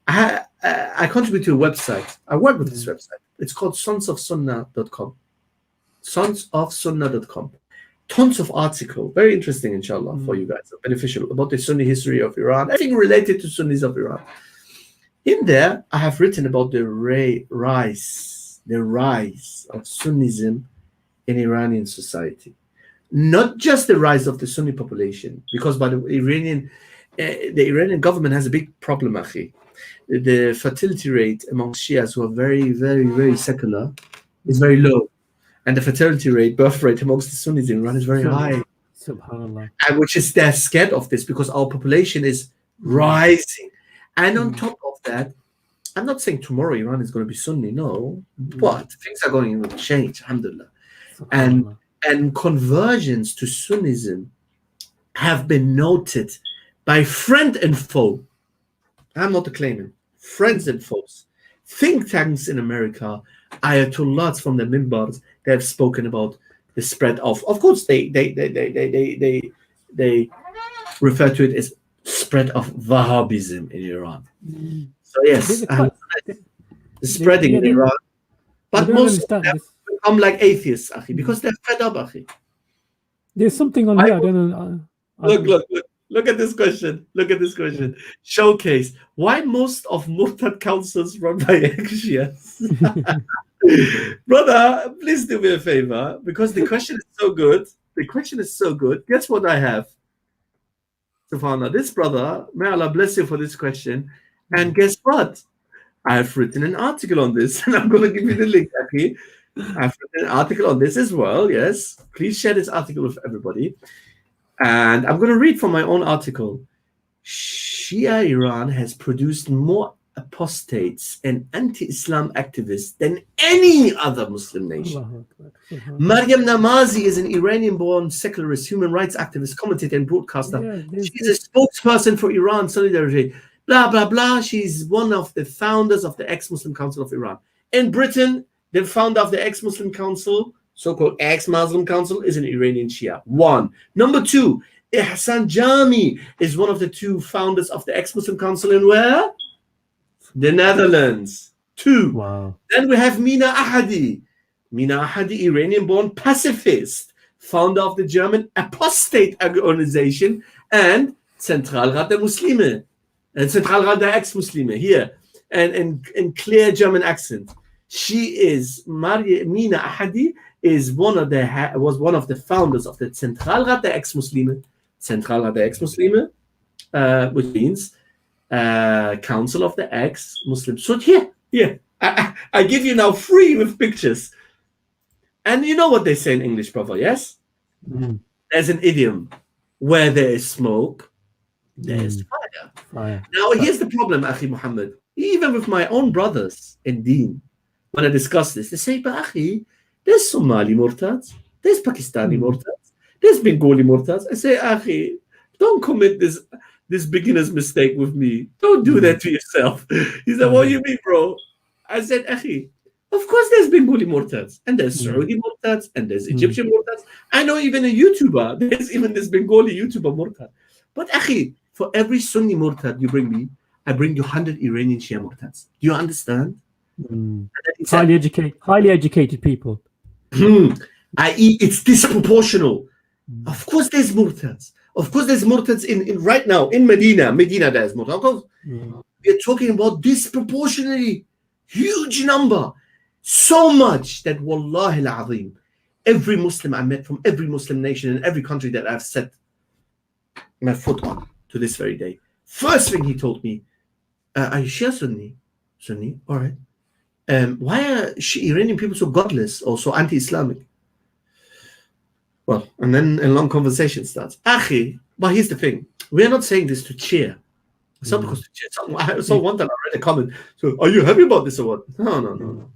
I contribute to a website. I work with this website. It's called sonsofsunnah.com. Sonsofsunnah.com. Tons of articles, very interesting, inshallah, for you guys, beneficial, about the Sunni history of Iran, everything related to Sunnis of Iran. In there, I have written about the rise of Sunnism in Iranian society. Not just the rise of the Sunni population, because by the Iranian government has a big problem, Akhi. The fertility rate among Shias who are very, very, very secular is very low. And the fertility rate, birth rate amongst the Sunnis in Iran is very high. Subhanallah. And which is, they're scared of this because our population is rising. And on top of that, I'm not saying tomorrow Iran is going to be Sunni, no. But things are going to change, alhamdulillah. And conversions to Sunnism have been noted by friend and foe. I'm not claiming. Friends and foes. Think tanks in America, ayatollahs from the minbars, they have spoken about the spread of course they refer to it as spread of Wahhabism in Iran. So yes, spreading in Iran. But most of them become like atheists, Akhi, because they're fed up, Akhi. There's something on here. I don't know. Look at this question. Look at this question. Showcase why most of Murtad councils run by ex-Shias. Brother, please do me a favor, because the question is so good. The question is so good. Guess what I have? Subhanallah, this brother, may Allah bless you for this question. And guess what? I have written an article on this, and I'm going to give you the link, Akhi. I've written an article on this as well. Yes, please share this article with everybody. And I'm going to read from my own article. Shia Iran has produced more apostates and anti-Islam activists than any other Muslim nation. Maryam Namazi is an Iranian-born secularist, human rights activist, commentator, and broadcaster. She's a spokesperson for Iran Solidarity. Blah, blah, blah. She's one of the founders of the ex-Muslim Council of Iran. In Britain, the founder of the ex-Muslim Council, so-called ex-Muslim Council, is an Iranian Shia. One. Number two, Ihsan Jami is one of the two founders of the ex-Muslim Council in where? The Netherlands. 2. Wow. Then we have 𝗦𝗨𝗕𝗦𝗧𝗜𝗍𝗍. 𝗦𝗨𝗕𝗦𝗧𝗍𝗍, Iranian-born pacifist, founder of the German apostate organization and 𝗃𝗢𝗧𝗓𝗦𝗧𝗜𝗍 der Muslime, 𝗃𝗢𝗧𝗓𝗦𝗧𝗑 der ex-Muslime, here, and in clear German accent. She is, 𝗦𝗨𝗕𝗦𝗧𝗍𝗍 was one of the founders of the 𝗃𝗢𝗧𝗓𝗦𝗧𝗑 der ex-Muslime, 𝗃𝗢𝗧𝗓𝗦𝗧𝗑 der ex-Muslime, which means Council of the ex-Muslims. So here, I give you now free with pictures. And you know what they say in English, brother, yes? There's an idiom. Where there is smoke, there is fire. Now, here's the problem, Akhi Muhammad. Even with my own brothers in Deen, when I discuss this, they say, but Akhi, there's Somali murtads, there's Pakistani murtads, there's Bengali murtads. I say, Akhi, don't commit this beginner's mistake with me. Don't do that to yourself. He said, what do you mean, bro? I said, Akhi, of course there's Bengali murtads, and there's Saudi murtads, and there's Egyptian murtads. I know even a YouTuber, there's even this Bengali YouTuber murtad. But Akhi, for every Sunni murtad you bring me, I bring you 100 Iranian Shia murtads. Do you understand? Highly educated people. i.e. it's disproportional. Of course there's murtads. Of course there's murtads in right now in Medina there's murtads. We're talking about disproportionately huge number. So much that wallahi al-azim, every Muslim I met from every Muslim nation in every country that I've set my foot on to this very day, first thing he told me, are you Shia Sunni? Sunni, all right. Why are Iranian people so godless or so anti-Islamic? Well, and then a long conversation starts. Akhi, but here's the thing. We're not saying this to cheer. It's not because to cheer. So one time I read a comment. So, are you happy about this or what? No.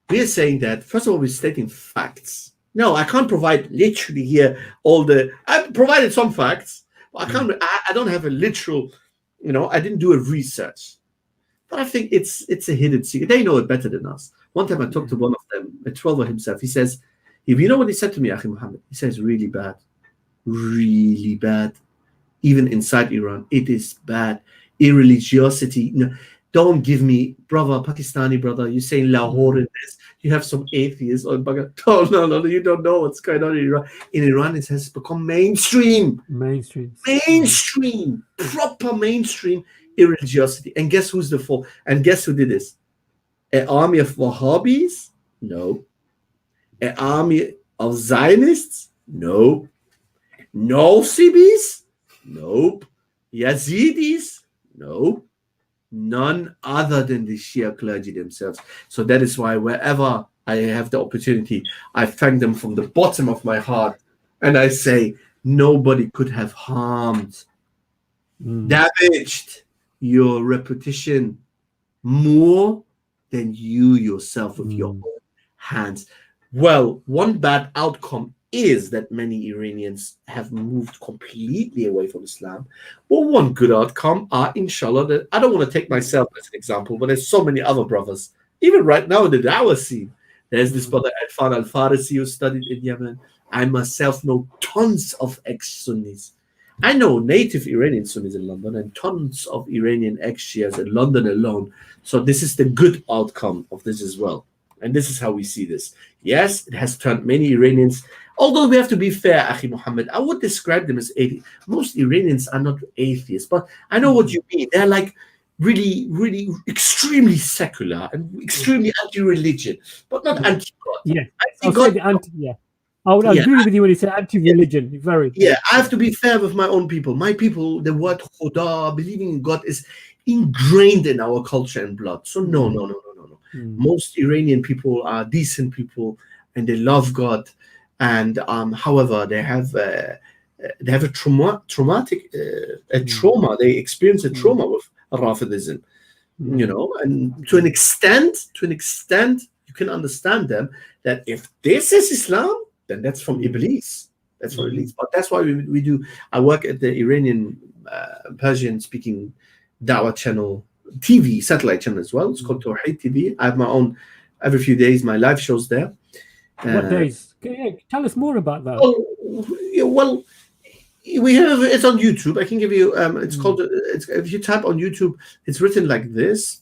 We're saying that, first of all, we're stating facts. No, I can't provide literally here I provided some facts, but I don't have a literal, I didn't do a research. But I think it's a hidden secret. They know it better than us. One time I talked to one of them, a 12er himself. He says, if you know what he said to me, Akhi Muhammad, he says, really bad. Really bad. Even inside Iran, it is bad. Irreligiosity. Don't give me, Pakistani brother, you're saying Lahore in this. You have some atheists or no, you don't know what's going on in Iran. In Iran, it has become mainstream. Proper mainstream irreligiosity. And guess who's the fault? And guess who did this? An army of Wahhabis? No. An army of Zionists? No. Nosibis? Nope. Yazidis? Nope. None other than the Shia clergy themselves. So that is why wherever I have the opportunity, I thank them from the bottom of my heart. And I say, nobody could have harmed, damaged your reputation more than you yourself with your own hands. Well, one bad outcome is that many Iranians have moved completely away from Islam. But one good outcome are, inshallah, that I don't want to take myself as an example, but there's so many other brothers. Even right now in the Dawah scene, there's this brother 𝗙𝗢𝗧𝗓𝗦𝗧𝗑𝗍 who studied in Yemen. I myself know tons of ex-Sunnis. I know native Iranian Sunnis in London and tons of Iranian ex-Shias in London alone. So this is the good outcome of this as well. And this is how we see this. Yes, it has turned many Iranians. Although we have to be fair, Akhi Muhammad, I would describe them as atheists. Most Iranians are not atheists, but I know what you mean. They're like really, really extremely secular and extremely anti-religion, but not anti-God. Yeah, I would agree with you when you say anti-religion. I have to be fair with my own people. My people, the word Khuda, believing in God, is ingrained in our culture and blood. So no. Most Iranian people are decent people and they love God. And however, they have a trauma. They experience a trauma with Rafidism, and to an extent, you can understand them that if this is Islam, then that's from Iblis. That's from Iblis. But that's why we do. I work at the Iranian Persian-speaking Dawah channel, TV satellite channel as well. It's called 𝗃𝗢𝗧𝗓𝗦𝗧𝗑𝗍 TV. I have my own every few days. My live shows there. What days? Tell us more about that. Well, we have it's on YouTube. I can give you. It's called. If you type on YouTube, it's written like this.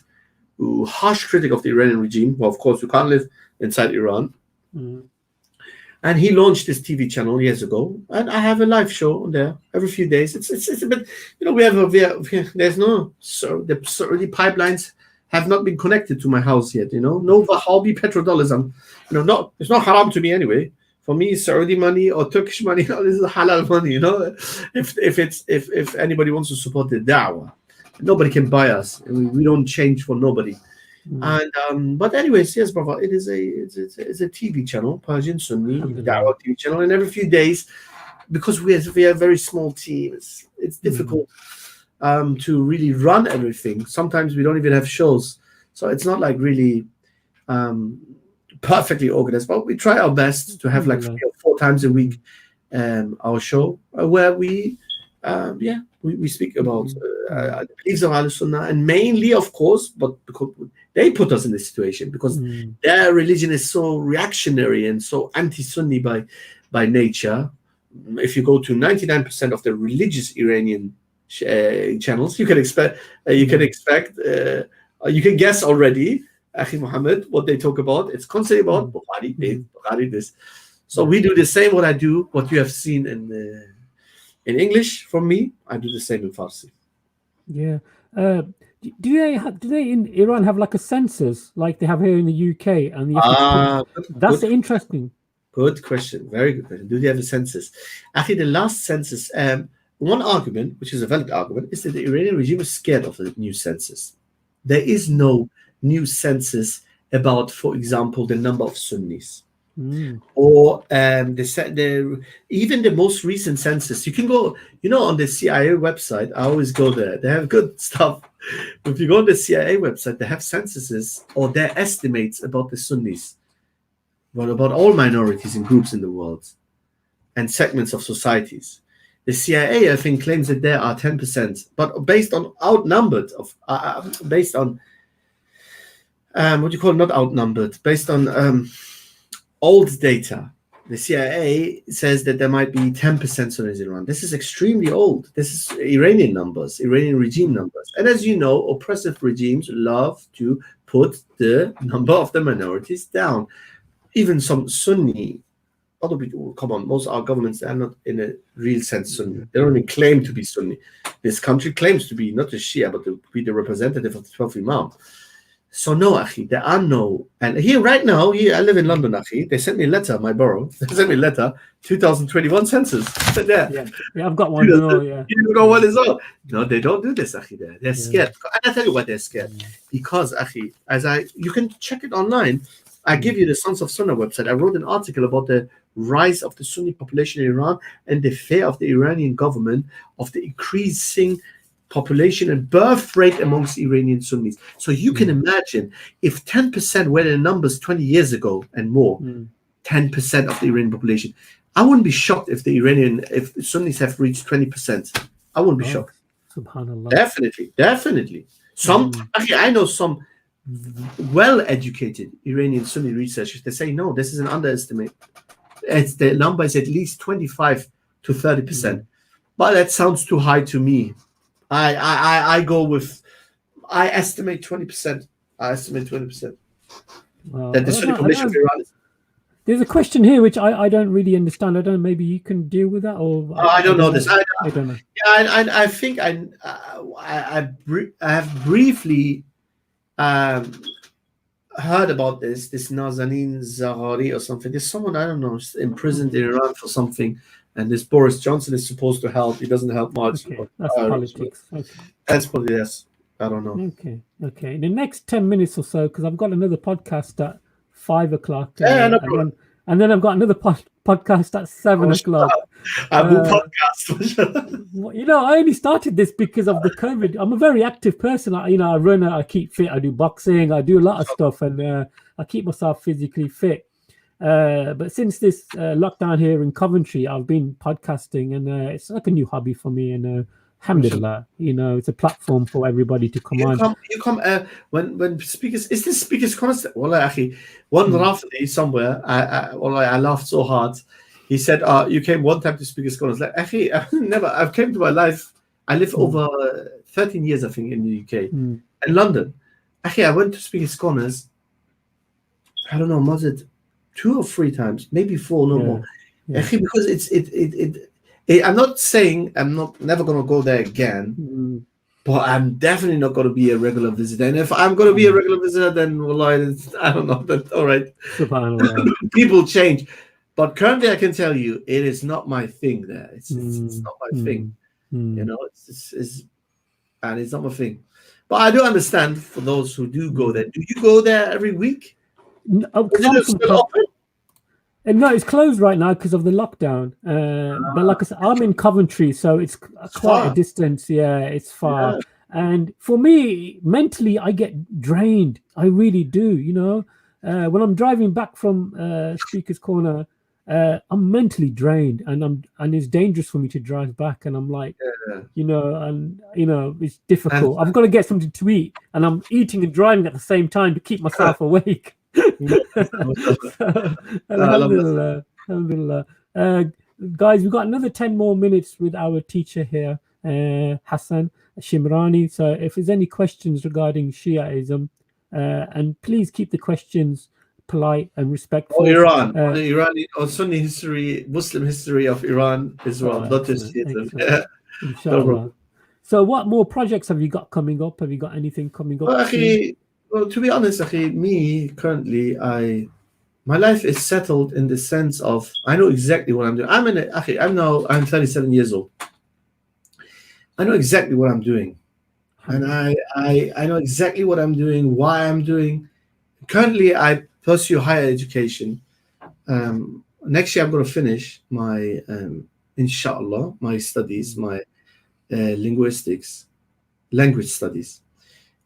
harsh critic of the Iranian regime. Well, of course, you can't live inside Iran. And he launched this TV channel years ago, and I have a live show on there every few days. It's a bit, there's no, so the Saudi pipelines have not been connected to my house yet. No Wahhabi petrodollars. It's not haram to me anyway. For me, Saudi money or Turkish money, this is halal money. If anybody wants to support the da'wah, nobody can buy us. We don't change for nobody. And but anyways, yes, brother, it's a TV channel, Persian Sunni Dawah TV channel, and every few days, because we are a very small team, it's difficult to really run everything. Sometimes we don't even have shows, so it's not like really perfectly organized, but we try our best to have like 3 or 4 times a week our show where we speak about the beliefs of Ahlul Sunnah, and mainly, of course, but because they put us in this situation, because their religion is so reactionary and so anti-Sunni by nature. If you go to 99% of the religious Iranian channels, you can guess already, Akhi Muhammad, what they talk about. It's constantly about Bukhari this. So we do the same. What you have seen in English from me, I do the same in Farsi. Yeah. Do they in Iran have like a census like they have here in the UK? And that's interesting. Good question. Very good question. Do they have a census? Actually, the last census, one argument, which is a valid argument, is that the Iranian regime is scared of the new census. There is no new census about, for example, the number of Sunnis. Or even the most recent census. You can go, on the CIA website. I always go there. They have good stuff. If you go on the CIA website, they have censuses or their estimates about the Sunnis, but about all minorities and groups in the world and segments of societies. The CIA, I think, claims that there are 10%, but based on outnumbered based on not outnumbered, based on old data. The CIA says that there might be 10% Sunnis in Iran. This is extremely old. This is Iranian numbers, Iranian regime numbers. And as you know, oppressive regimes love to put the number of the minorities down. Even some Sunni, other people, come on, most of our governments are not in a real sense Sunni. They don't even claim to be Sunni. This country claims to be not the Shia, but to be the representative of the 12th Imam. So no, Akhi, there are no, and here right now, I live in London, Akhi. They sent me a letter, my borough. They sent me a letter, 2021 census. Yeah, I've got one. You know what is all? No, they don't do this, Akhi. They're scared. And I tell you why they're scared. Because, Akhi, you can check it online. I give you the Sons of Sunnah website. I wrote an article about the rise of the Sunni population in Iran and the fear of the Iranian government of the increasing population and birth rate amongst Iranian Sunnis. So you can imagine if 10% were the numbers 20 years ago and more, 10% of the Iranian population. I wouldn't be shocked if if Sunnis have reached 20%. I wouldn't be shocked. Subhanallah. Definitely. Actually, I know some well-educated Iranian Sunni researchers. They say no, this is an underestimate. The number is at least 25 to 30%. But that sounds too high to me. I estimate 20%. That the Sunni population of Iran is. There's a question here which I don't really understand. I don't know. Maybe you can deal with that, or I don't know this. I don't know. Yeah, I think I have briefly heard about this Nazanin Zaghari or something. There's someone, I don't know, imprisoned in Iran for something. And this Boris Johnson is supposed to help. He doesn't help much. Okay, that's politics. Okay. That's politics. Yes. I don't know. Okay. In the next 10 minutes or so, because I've got another podcast at 5 o'clock. And then I've got another podcast at 7 o'clock. Podcast. I only started this because of the COVID. I'm a very active person. I run, I keep fit. I do boxing. I do a lot of stuff, and I keep myself physically fit. But since this lockdown here in Coventry, I've been podcasting, and it's like a new hobby for me. And Alhamdulillah, you know, it's a platform for everybody to come on. You come when speakers, is this speakers constant? Wallah, akhi, one Rafidi somewhere, I laughed so hard. He said, you came one time to speakers corners. Like, akhi, I've came to my life. I live over 13 years, I think, in the UK, in London. Akhi, I went to speakers corners, I don't know, was it 2 or 3 times, maybe 4, no more. Akhi, because I'm not saying I'm never going to go there again, but I'm definitely not going to be a regular visitor. And if I'm going to be a regular visitor, then wallah, I don't know. That's all right. People change. But currently, I can tell you, it is not my thing there. It's not my thing. You know, and it's not my thing. But I do understand for those who do go there. Do you go there every week? No, it's closed right now because of the lockdown. But like I said, I'm in Coventry, so it's quite a distance. Yeah, it's far. And for me, mentally, I get drained. I really do. You know, when I'm driving back from Speaker's Corner, I'm mentally drained, and it's dangerous for me to drive back. And I'm like, you know, it's difficult. I've got to get something to eat, and I'm eating and driving at the same time to keep myself awake. Alhamdulillah. Guys, we've got another 10 more minutes with our teacher here, Hassan Shimrani. So if there's any questions regarding Shiaism, and please keep the questions polite and respectful. Iran, Irani or Sunni history, Muslim history of Iran as well, not just Shiism. Inshallah. So what more projects have you got coming up? Have you got anything coming up? Well, to be honest, me currently, my life is settled in the sense of I know exactly what I'm doing. I'm 37 years old. I know exactly what I'm doing, and I know exactly what I'm doing, why I'm doing. Currently, I pursue higher education. Next year, I'm going to finish my, inshallah, my studies, my language studies.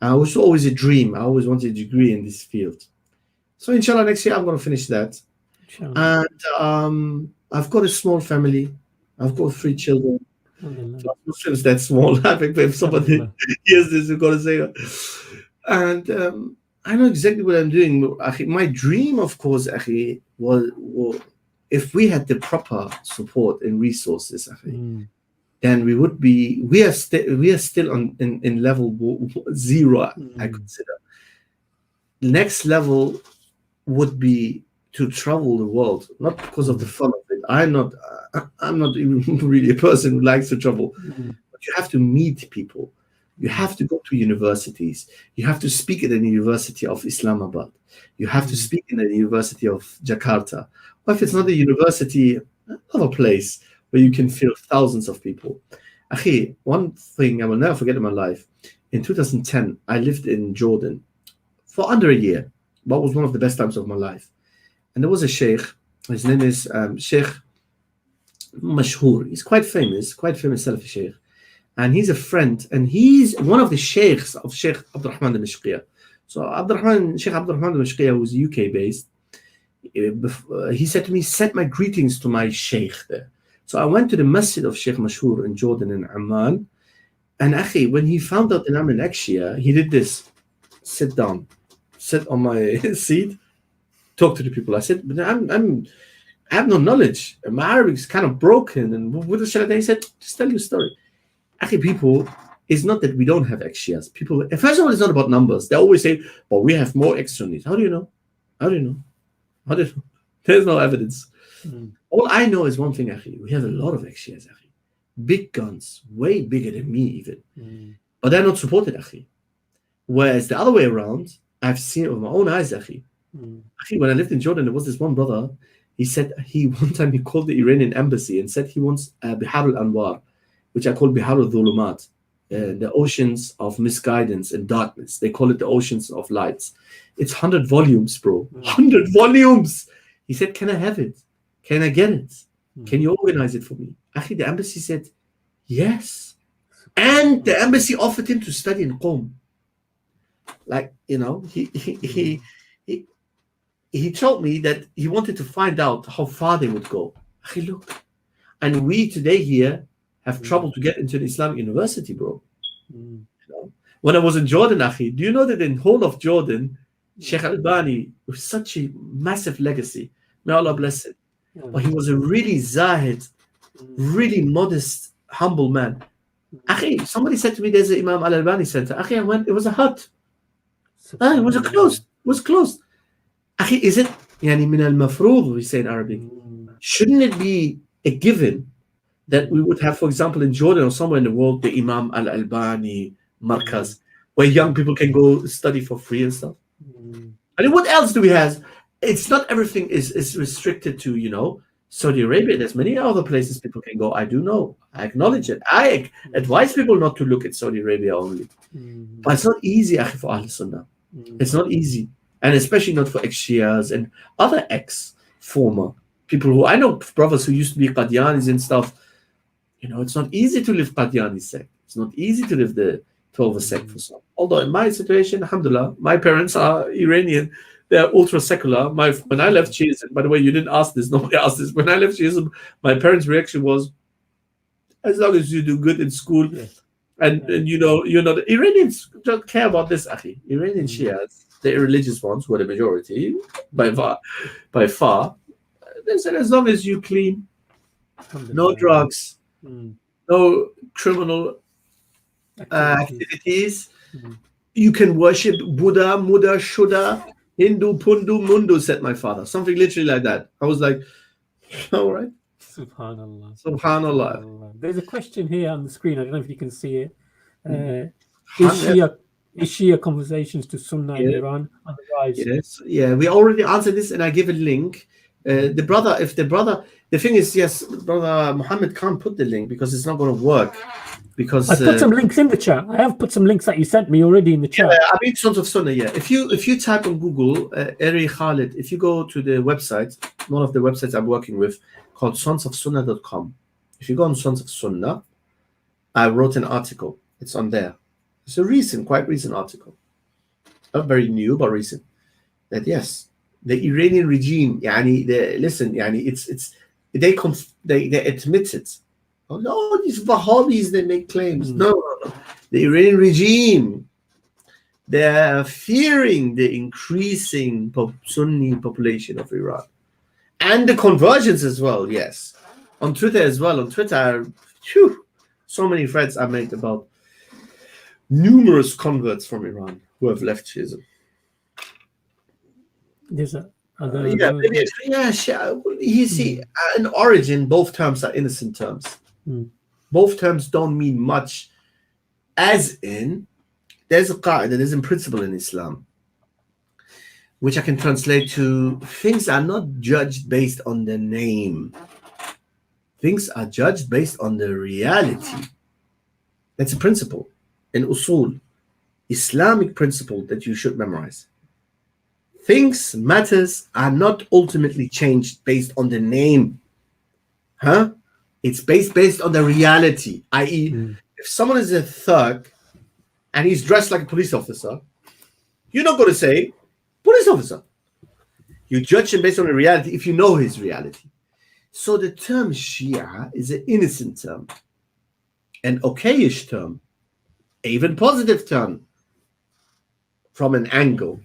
It was always a dream. I always wanted a degree in this field. So inshallah, next year I'm going to finish that. And I've got a small family. I've got 3 children. Muslims that small. I think if somebody hears this, you're going to say. And I know exactly what I'm doing. My dream, of course, was if we had the proper support and resources, then we are still in level 0. I consider the next level would be to travel the world, not because of the fun of it. I'm not even really a person who likes to travel, but you have to meet people. You have to go to universities. You have to speak at the University of Islamabad. You have to speak in the University of Jakarta. Or if it's not a university, another place where you can fill thousands of people. Akhi, one thing I will never forget in my life, in 2010, I lived in Jordan for under a year. What was one of the best times of my life. And there was a sheikh, his name is Sheikh Mashhur. He's quite famous Salafi sheikh. And he's a friend, and he's one of the sheikhs of Sheikh 𝗙𝗦𝗓𝗏 al-Mashqiya. So Sheikh 𝗙𝗦𝗓𝗏 al-Mashqiya, who's UK based, he said to me, send my greetings to my sheikh there. So I went to the masjid of Sheikh Mashhur in Jordan in Amman. And akhi, when he found out that I'm in Shia, he did this. Sit down. Sit on my seat. Talk to the people. I said, but I have no knowledge. My Arabic is kind of broken. And what shall I do? He said, just tell you a story. Akhi, people, it's not that we don't have Shias. People, first of all, it's not about numbers. They always say, but we have more Sunnis. How do you know? There's no evidence. All I know is one thing, akhi. We have a lot of Shias, akhi. Big guns, way bigger than me even. But they're not supported, akhi. Whereas the other way around, I've seen it with my own eyes, akhi. Akhi, when I lived in Jordan, there was this one brother. He said one time he called the Iranian embassy and said he wants Bihar al-Anwar, which I call Bihar al-Dhulumat, the oceans of misguidance and darkness. They call it the oceans of lights. It's 100 volumes, bro. 100 volumes. He said, can I have it? Can I get it? Can you organize it for me? Akhi, the embassy said, yes. And the embassy offered him to study in Qom. Like, you know, he told me that he wanted to find out how far they would go. Akhi, look. And we today here have trouble to get into the Islamic university, bro. Mm. You know? When I was in Jordan, Akhi, do you know that in whole of Jordan, Sheikh Albani, with such a massive legacy, may Allah bless it, but he was a really zahid, really modest, humble man. Akhi, somebody said to me, there's an Imam Al-Albani center. Akhi, I went, it was a hut. It was closed. It was closed. Akhi, is it, yani min al-mafrood, we say in Arabic. Shouldn't it be a given that we would have, for example, in Jordan or somewhere in the world, the Imam Al-Albani Markaz, where young people can go study for free and stuff? I mean, what else do we have? It's not everything is restricted to, you know, Saudi Arabia. There's many other places people can go. I do know. I acknowledge it. I advise people not to look at Saudi Arabia only. But it's not easy, Akhi, for Ahl Sunnah. It's not easy. And especially not for ex-Shias and other ex-former people who, I know brothers who used to be Qadianis and stuff. You know, it's not easy to live Qadiani sect. It's not easy to live the 12 sect for some. Although in my situation, alhamdulillah, my parents are Iranian. They're ultra secular. When I left Shiism, by the way, you didn't ask this, nobody asked this. When I left Shiism, my parents' reaction was, as long as you do good in school, and you know, the Iranians don't care about this, Akhi. Iranian Shias, the irreligious ones, were the majority, by far. They said, as long as you clean, no drugs, no criminal activities, you can worship Buddha, Muda, Shuddha, Hindu, Pundu, Mundu, said my father. Something literally like that. I was like, all right. Subhanallah. Subhanallah. There's a question here on the screen. I don't know if you can see it. Is Shia conversations to Sunnah in Iran on the rise? Yes. Yeah, we already answered this, and I give a link. The thing is, yes, Brother Muhammad can't put the link because it's not going to work. Because I put some links in the chat. I have put some links that you sent me already in the chat. Yeah, I mean, Sons of Sunnah. Yeah, if you type on Google Eri Khalid, if you go to the website, one of the websites I'm working with called sonsofsunnah.com. If you go on Sons of Sunnah, I wrote an article. It's on there. It's a quite recent article. Not very new, but recent. That yes, the Iranian regime, yani, they admit it. Oh no, these Wahhabis, they make claims. No. The Iranian regime, they're fearing the increasing Sunni population of Iran. And the conversions as well, yes. On Twitter as well. On Twitter, so many threads I made about numerous converts from Iran who have left Shiism. There's you see, in origin, both terms are innocent terms. Both terms don't mean much, as in, there's a qaida, there's a principle in Islam, which I can translate to, things are not judged based on the name. Things are judged based on the reality. That's a principle in usul, Islamic principle that you should memorize. Matters are not ultimately changed based on the name. It's based on the reality, i.e., if someone is a thug and he's dressed like a police officer, you're not going to say, police officer. You judge him based on the reality if you know his reality. So the term Shia is an innocent term, an okayish term, even positive term from an angle.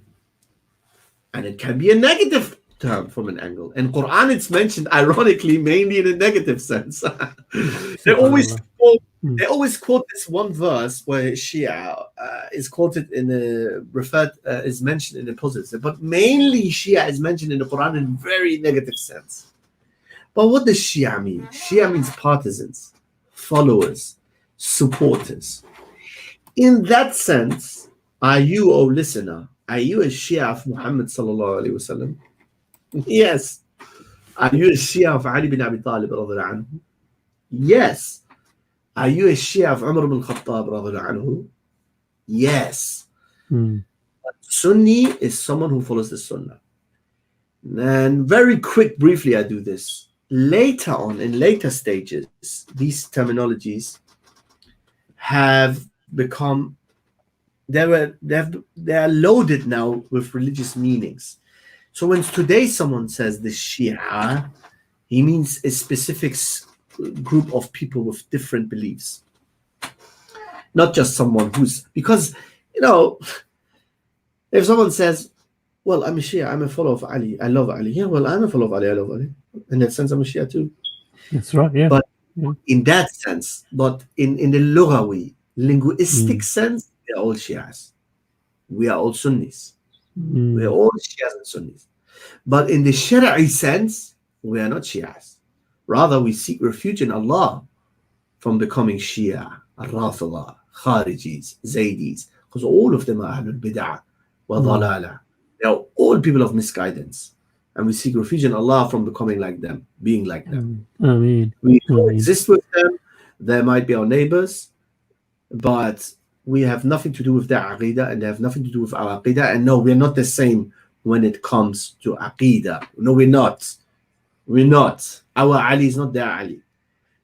And it can be a negative term from an angle. In Quran, it's mentioned ironically, mainly in a negative sense. They always quote this one verse where Shia is quoted is mentioned in a positive, but mainly Shia is mentioned in the Quran in a very negative sense. But what does Shia mean? Shia means partisans, followers, supporters. In that sense, are you, O listener, are you a Shia of Muhammad sallallahu alaihi wasallam? Yes. Are you a Shia of Ali bin Abi Talib radhiyallahu anhu? Yes. Are you a Shia of Umar bin Khattab radhiyallahu anhu? Yes. But Sunni is someone who follows the Sunnah. And very briefly, I do this. Later on, in later stages, these terminologies have become, they are loaded now with religious meanings. So when today someone says the Shia, he means a specific group of people with different beliefs, not just someone who's, because if someone says, well, I'm a Shia, I'm a follower of Ali, I love Ali. Yeah, well, I'm a follower of Ali, I love Ali. In that sense, I'm a Shia too. That's right, yeah. But in that sense, but in the lughawi, linguistic sense, they're all Shias. We are all Sunnis. We are all Shias and Sunnis. But in the Shari'i sense, we are not Shias. Rather, we seek refuge in Allah from becoming Shia, Rafida, Kharijis, Zaydis, because all of them are Ahlul Bid'ah wa Dhalala. They are all people of misguidance. And we seek refuge in Allah from becoming like them, being like them. Ameen. We coexist with them. They might be our neighbors, but we have nothing to do with their aqidah, and they have nothing to do with our aqidah. And no, we're not the same when it comes to aqidah. No, we're not. We're not. Our Ali is not their Ali.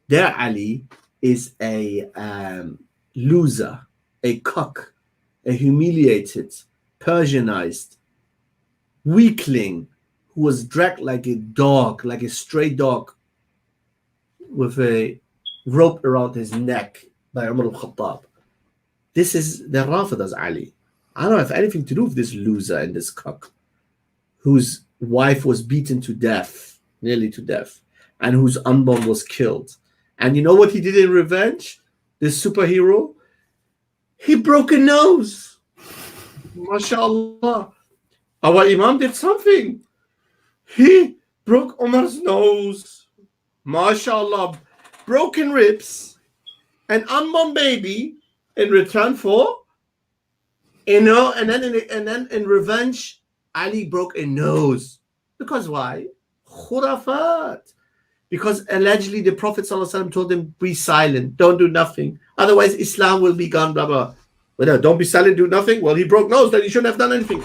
Their Ali is a loser, a cock, a humiliated, Persianized weakling who was dragged like a dog, like a stray dog, with a rope around his neck by Umar al-Khattab. This is the Rafida's Ali. I don't have anything to do with this loser and this cock, whose wife was beaten to death, nearly to death, and whose unborn was killed. And you know what he did in revenge? This superhero? He broke a nose. MashaAllah. Our Imam did something. He broke Umar's nose. MashaAllah. Broken ribs. An unborn baby in return for, and then in revenge, Ali broke a nose. Because why? Khurafat. Because allegedly the Prophet ﷺ told him, be silent, don't do nothing. Otherwise Islam will be gone, blah, blah. But no, don't be silent, do nothing. Well, he broke nose, then he shouldn't have done anything.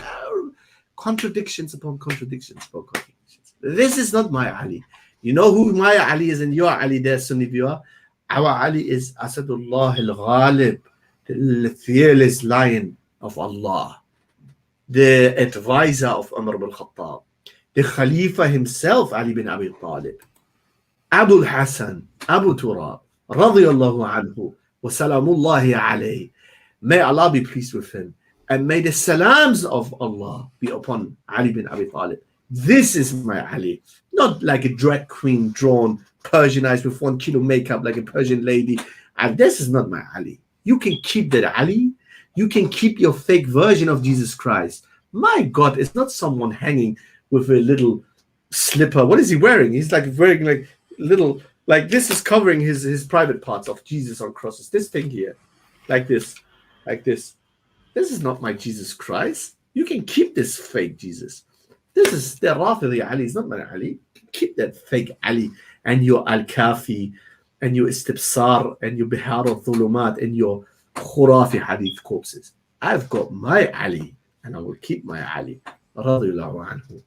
Contradictions upon contradictions upon contradictions. This is not my Ali. You know who my Ali is and your Ali there, Sunni viewer? Our Ali is Asadullah al-Ghalib, the fearless lion of Allah, the advisor of Umar ibn Khattab, the Khalifa himself, Ali bin Abi Talib, Abu al-Hasan, Abu Turab, radiyallahu anhu, wa salamullahi alayhi. May Allah be pleased with him, and may the salams of Allah be upon Ali bin Abi Talib. This is my Ali, not like a drag queen drawn, Persianized with 1 kilo makeup like a Persian lady. And this is not my Ali. You can keep that Ali. You can keep your fake version of Jesus Christ. My God, it's not someone hanging with a little slipper. What is he wearing? He's like wearing like little, like this is covering his private parts of Jesus on crosses. This thing here, like this. This is not my Jesus Christ. You can keep this fake Jesus. This is the Rafidi Ali. It's not my Ali. Keep that fake Ali and your Al-Kafi and your Istibsar and your Bihar al-Dhulumat and your Khurafi Hadith corpses. I've got my Ali and I will keep my Ali. Radiyallahu anhu.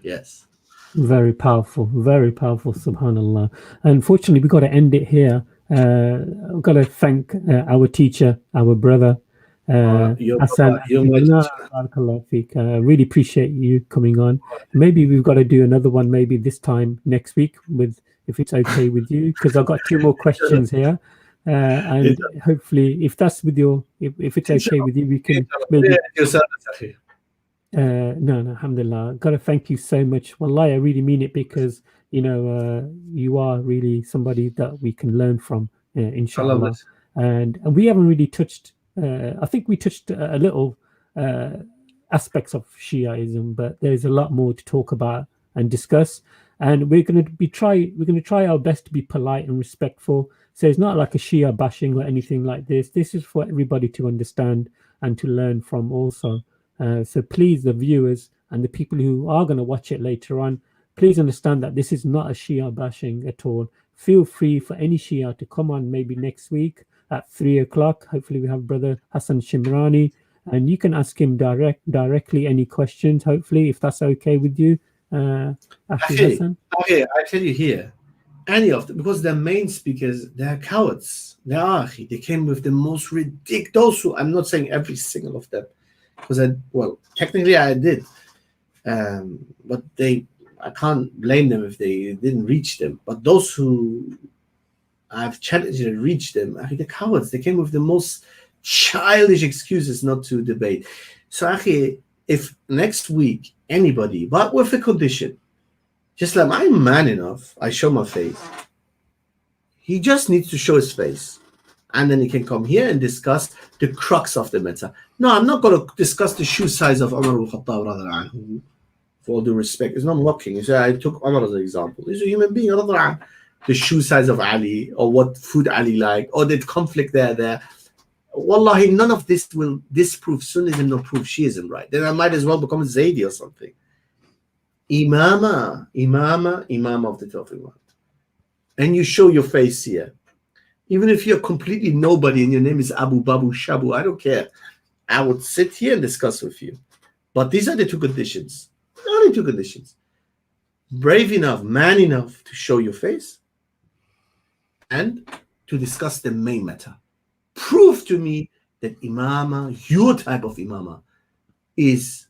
Yes. Very powerful, subhanallah. Unfortunately, we've got to end it here. I've got to thank our teacher, our brother, Hassan. Really appreciate you coming on. Maybe we've got to do another one, maybe this time next week, with if it's okay with you, because I've got 2 more questions here. And hopefully, if that's with your, if it's okay with you, we can maybe. No, alhamdulillah. Got to thank you so much. Wallahi, I really mean it, because you are really somebody that we can learn from, inshallah. And we haven't really touched, I think we touched a little aspects of Shiaism, but there's a lot more to talk about and discuss. And we're going to try our best to be polite and respectful. So it's not like a Shia bashing or anything like this. This is for everybody to understand and to learn from also. So please, the viewers and the people who are going to watch it later on, please understand that this is not a Shia bashing at all. Feel free for any Shia to come on maybe next week at 3 o'clock. Hopefully we have Brother Hassan Shimrani, and you can ask him directly any questions, hopefully, if that's okay with you. Hassan? Okay, I tell you here, any of them, because the main speakers, they're cowards. They came with the most ridiculous. I'm not saying every single of them, because technically I did, but I can't blame them if they didn't reach them. But those who I've challenged and reached them. Akhi, the cowards, they came with the most childish excuses not to debate. So, Akhi, if next week anybody, but with a condition, just like I'm man enough, I show my face. He just needs to show his face. And then he can come here and discuss the crux of the matter. No, I'm not going to discuss the shoe size of Umar al-Khattab, for all due respect. It's not mocking. You say, I took Umar as an example. He's a human being. The shoe size of Ali, or what food Ali liked, or the conflict there. Wallahi, none of this will disprove Sunnism nor prove Shiism, right? Then I might as well become a Zaydi or something. Imam of the 12 Imam. And you show your face here. Even if you're completely nobody and your name is Abu Babu Shabu, I don't care. I would sit here and discuss with you. But these are the two conditions. Only two conditions. Brave enough, man enough to show your face and to discuss the main matter. Prove to me that imama, your type of imama, is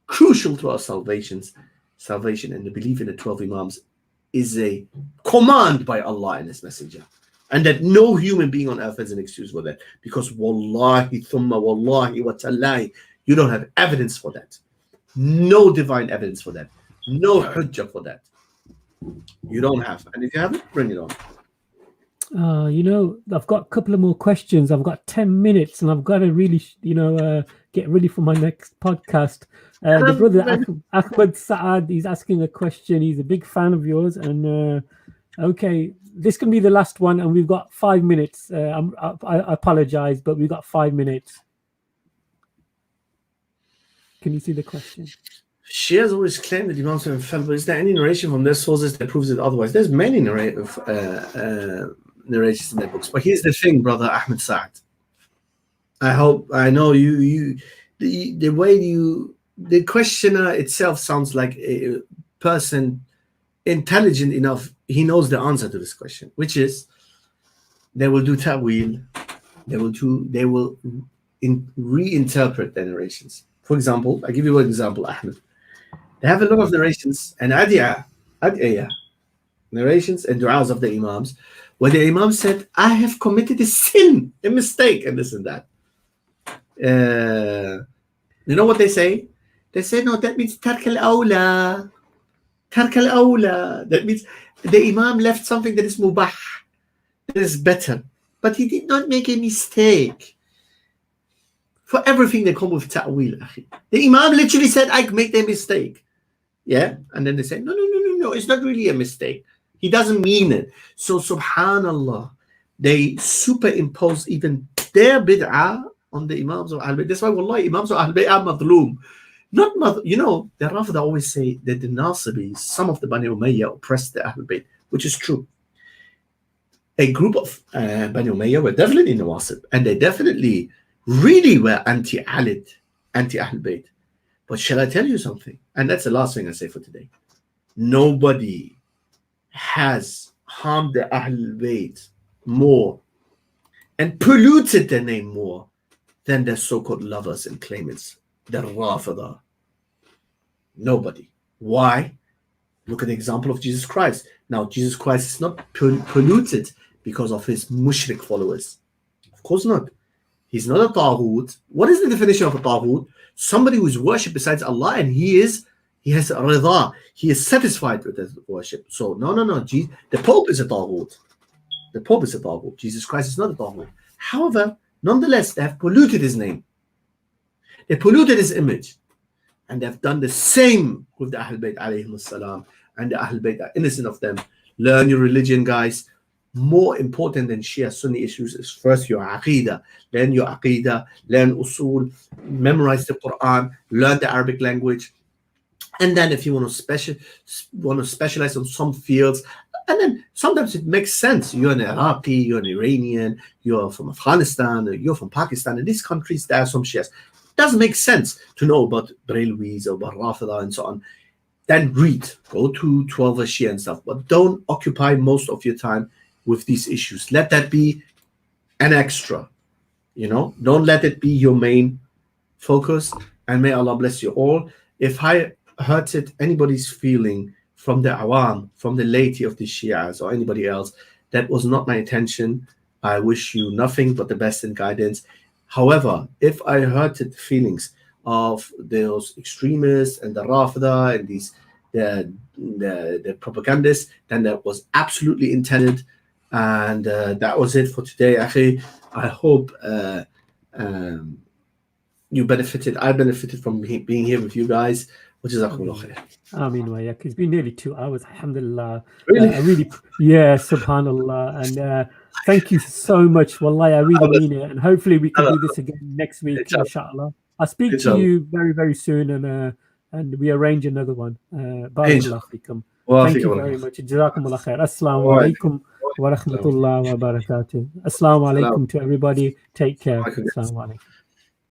crucial to our salvation and the belief in the 12 Imams is a command by Allah and His Messenger. And that no human being on earth has an excuse for that. Because wallahi, thumma wallahi, wa tallahi, you don't have evidence for that. No divine evidence for that. No hujjah for that. You don't have. And if you have it, bring it on. I've got a couple of more questions. I've got 10 minutes and I've got to really, get ready for my next podcast. The brother Ahmed Saad, he's asking a question. He's a big fan of yours. And okay, this can be the last one. And we've got 5 minutes. I apologize, but we've got 5 minutes. Can you see the question? Shia has always claimed that Imams are infallible. Is there any narration from their sources that proves it otherwise? There's many narrations in their books. But here's the thing, brother Ahmed Saad. I know the questioner itself sounds like a person intelligent enough. He knows the answer to this question, which is they will do ta'wil. They will reinterpret their narrations. For example, I give you one example, Ahmed. They have a lot of narrations and adiyah, narrations and du'as of the Imams, where the Imam said, I have committed a sin, a mistake, and this and that. You know what they say? They say, no, that means tark al-awla. Tark al-awla. That means the Imam left something that is mubah, that is better. But he did not make a mistake. For everything they come with ta'wil. The Imam literally said, I made a mistake. Yeah? And then they say, no, it's not really a mistake. He doesn't mean it. So subhanallah, they superimpose even their bid'ah on the Imams of Ahl-Bayt. That's why wallahi, Imams of Ahl-Bayt are madloom. Not the Rafida always say that the Nasibis, some of the Bani Umayyah oppressed the Ahl-Bayt, which is true. A group of Bani Umayyah were definitely Nawasib, and they definitely really were anti-Ahl-Bayt. But shall I tell you something? And that's the last thing I say for today. Nobody has harmed the Ahlul Bayt more and polluted their name more than their so-called lovers and claimants, the Rafida. Nobody. Why? Look at the example of Jesus Christ. Now, Jesus Christ is not polluted because of his mushrik followers. Of course not. He's not a taghut. What is the definition of a taghut? Somebody who is worshipped besides Allah, and he has a rida. He is satisfied with his worship. So no. The Pope is a taghut. The Pope is a taghut. Jesus Christ is not a taghut. However, nonetheless, they have polluted his name. They polluted his image. And they have done the same with the Ahl Bayt alayhim as-salam. And the Ahl Bayt are innocent of them. Learn your religion, guys. More important than Shia Sunni issues is first your aqidah. Learn your aqidah, learn usul, memorize the Quran, learn the Arabic language. And then if you want to specialize on some fields, and then sometimes it makes sense. You're an Iraqi, you're an Iranian, you're from Afghanistan, you're from Pakistan. In these countries, there are some Shias. It doesn't make sense to know about Brailwis or about Rafida and so on. Then read, go to 12 Shia and stuff, but don't occupy most of your time with these issues. Let that be an extra, don't let it be your main focus. And may Allah bless you all. If I hurted anybody's feeling from the awam, from the laity of the Shias or anybody else, That was not my intention. I wish you nothing but the best and guidance. However, if I hurted the feelings of those extremists and the Rafida and these the propagandists, then that was absolutely intended. And that was it for today, Akhi. I hope you benefited. I benefited from being here with you guys. 𝗦𝗧𝗦𝗕𝗦𝗧. Ameen wa yak. It's been nearly 2 hours, alhamdulillah. Really? Yeah, subhanallah. And thank you so much. Wallahi, I really mean it. And hopefully we can do this again next week, inshallah. I'll speak to you very, very soon, and we arrange another one. Barakallahu feekum. Thank you very much. Jazakumullah khair. Assalamu alaikum wa rahmatullahi wa barakatuh. Assalamu alaikum to everybody. Take care. Assalamu alaikum.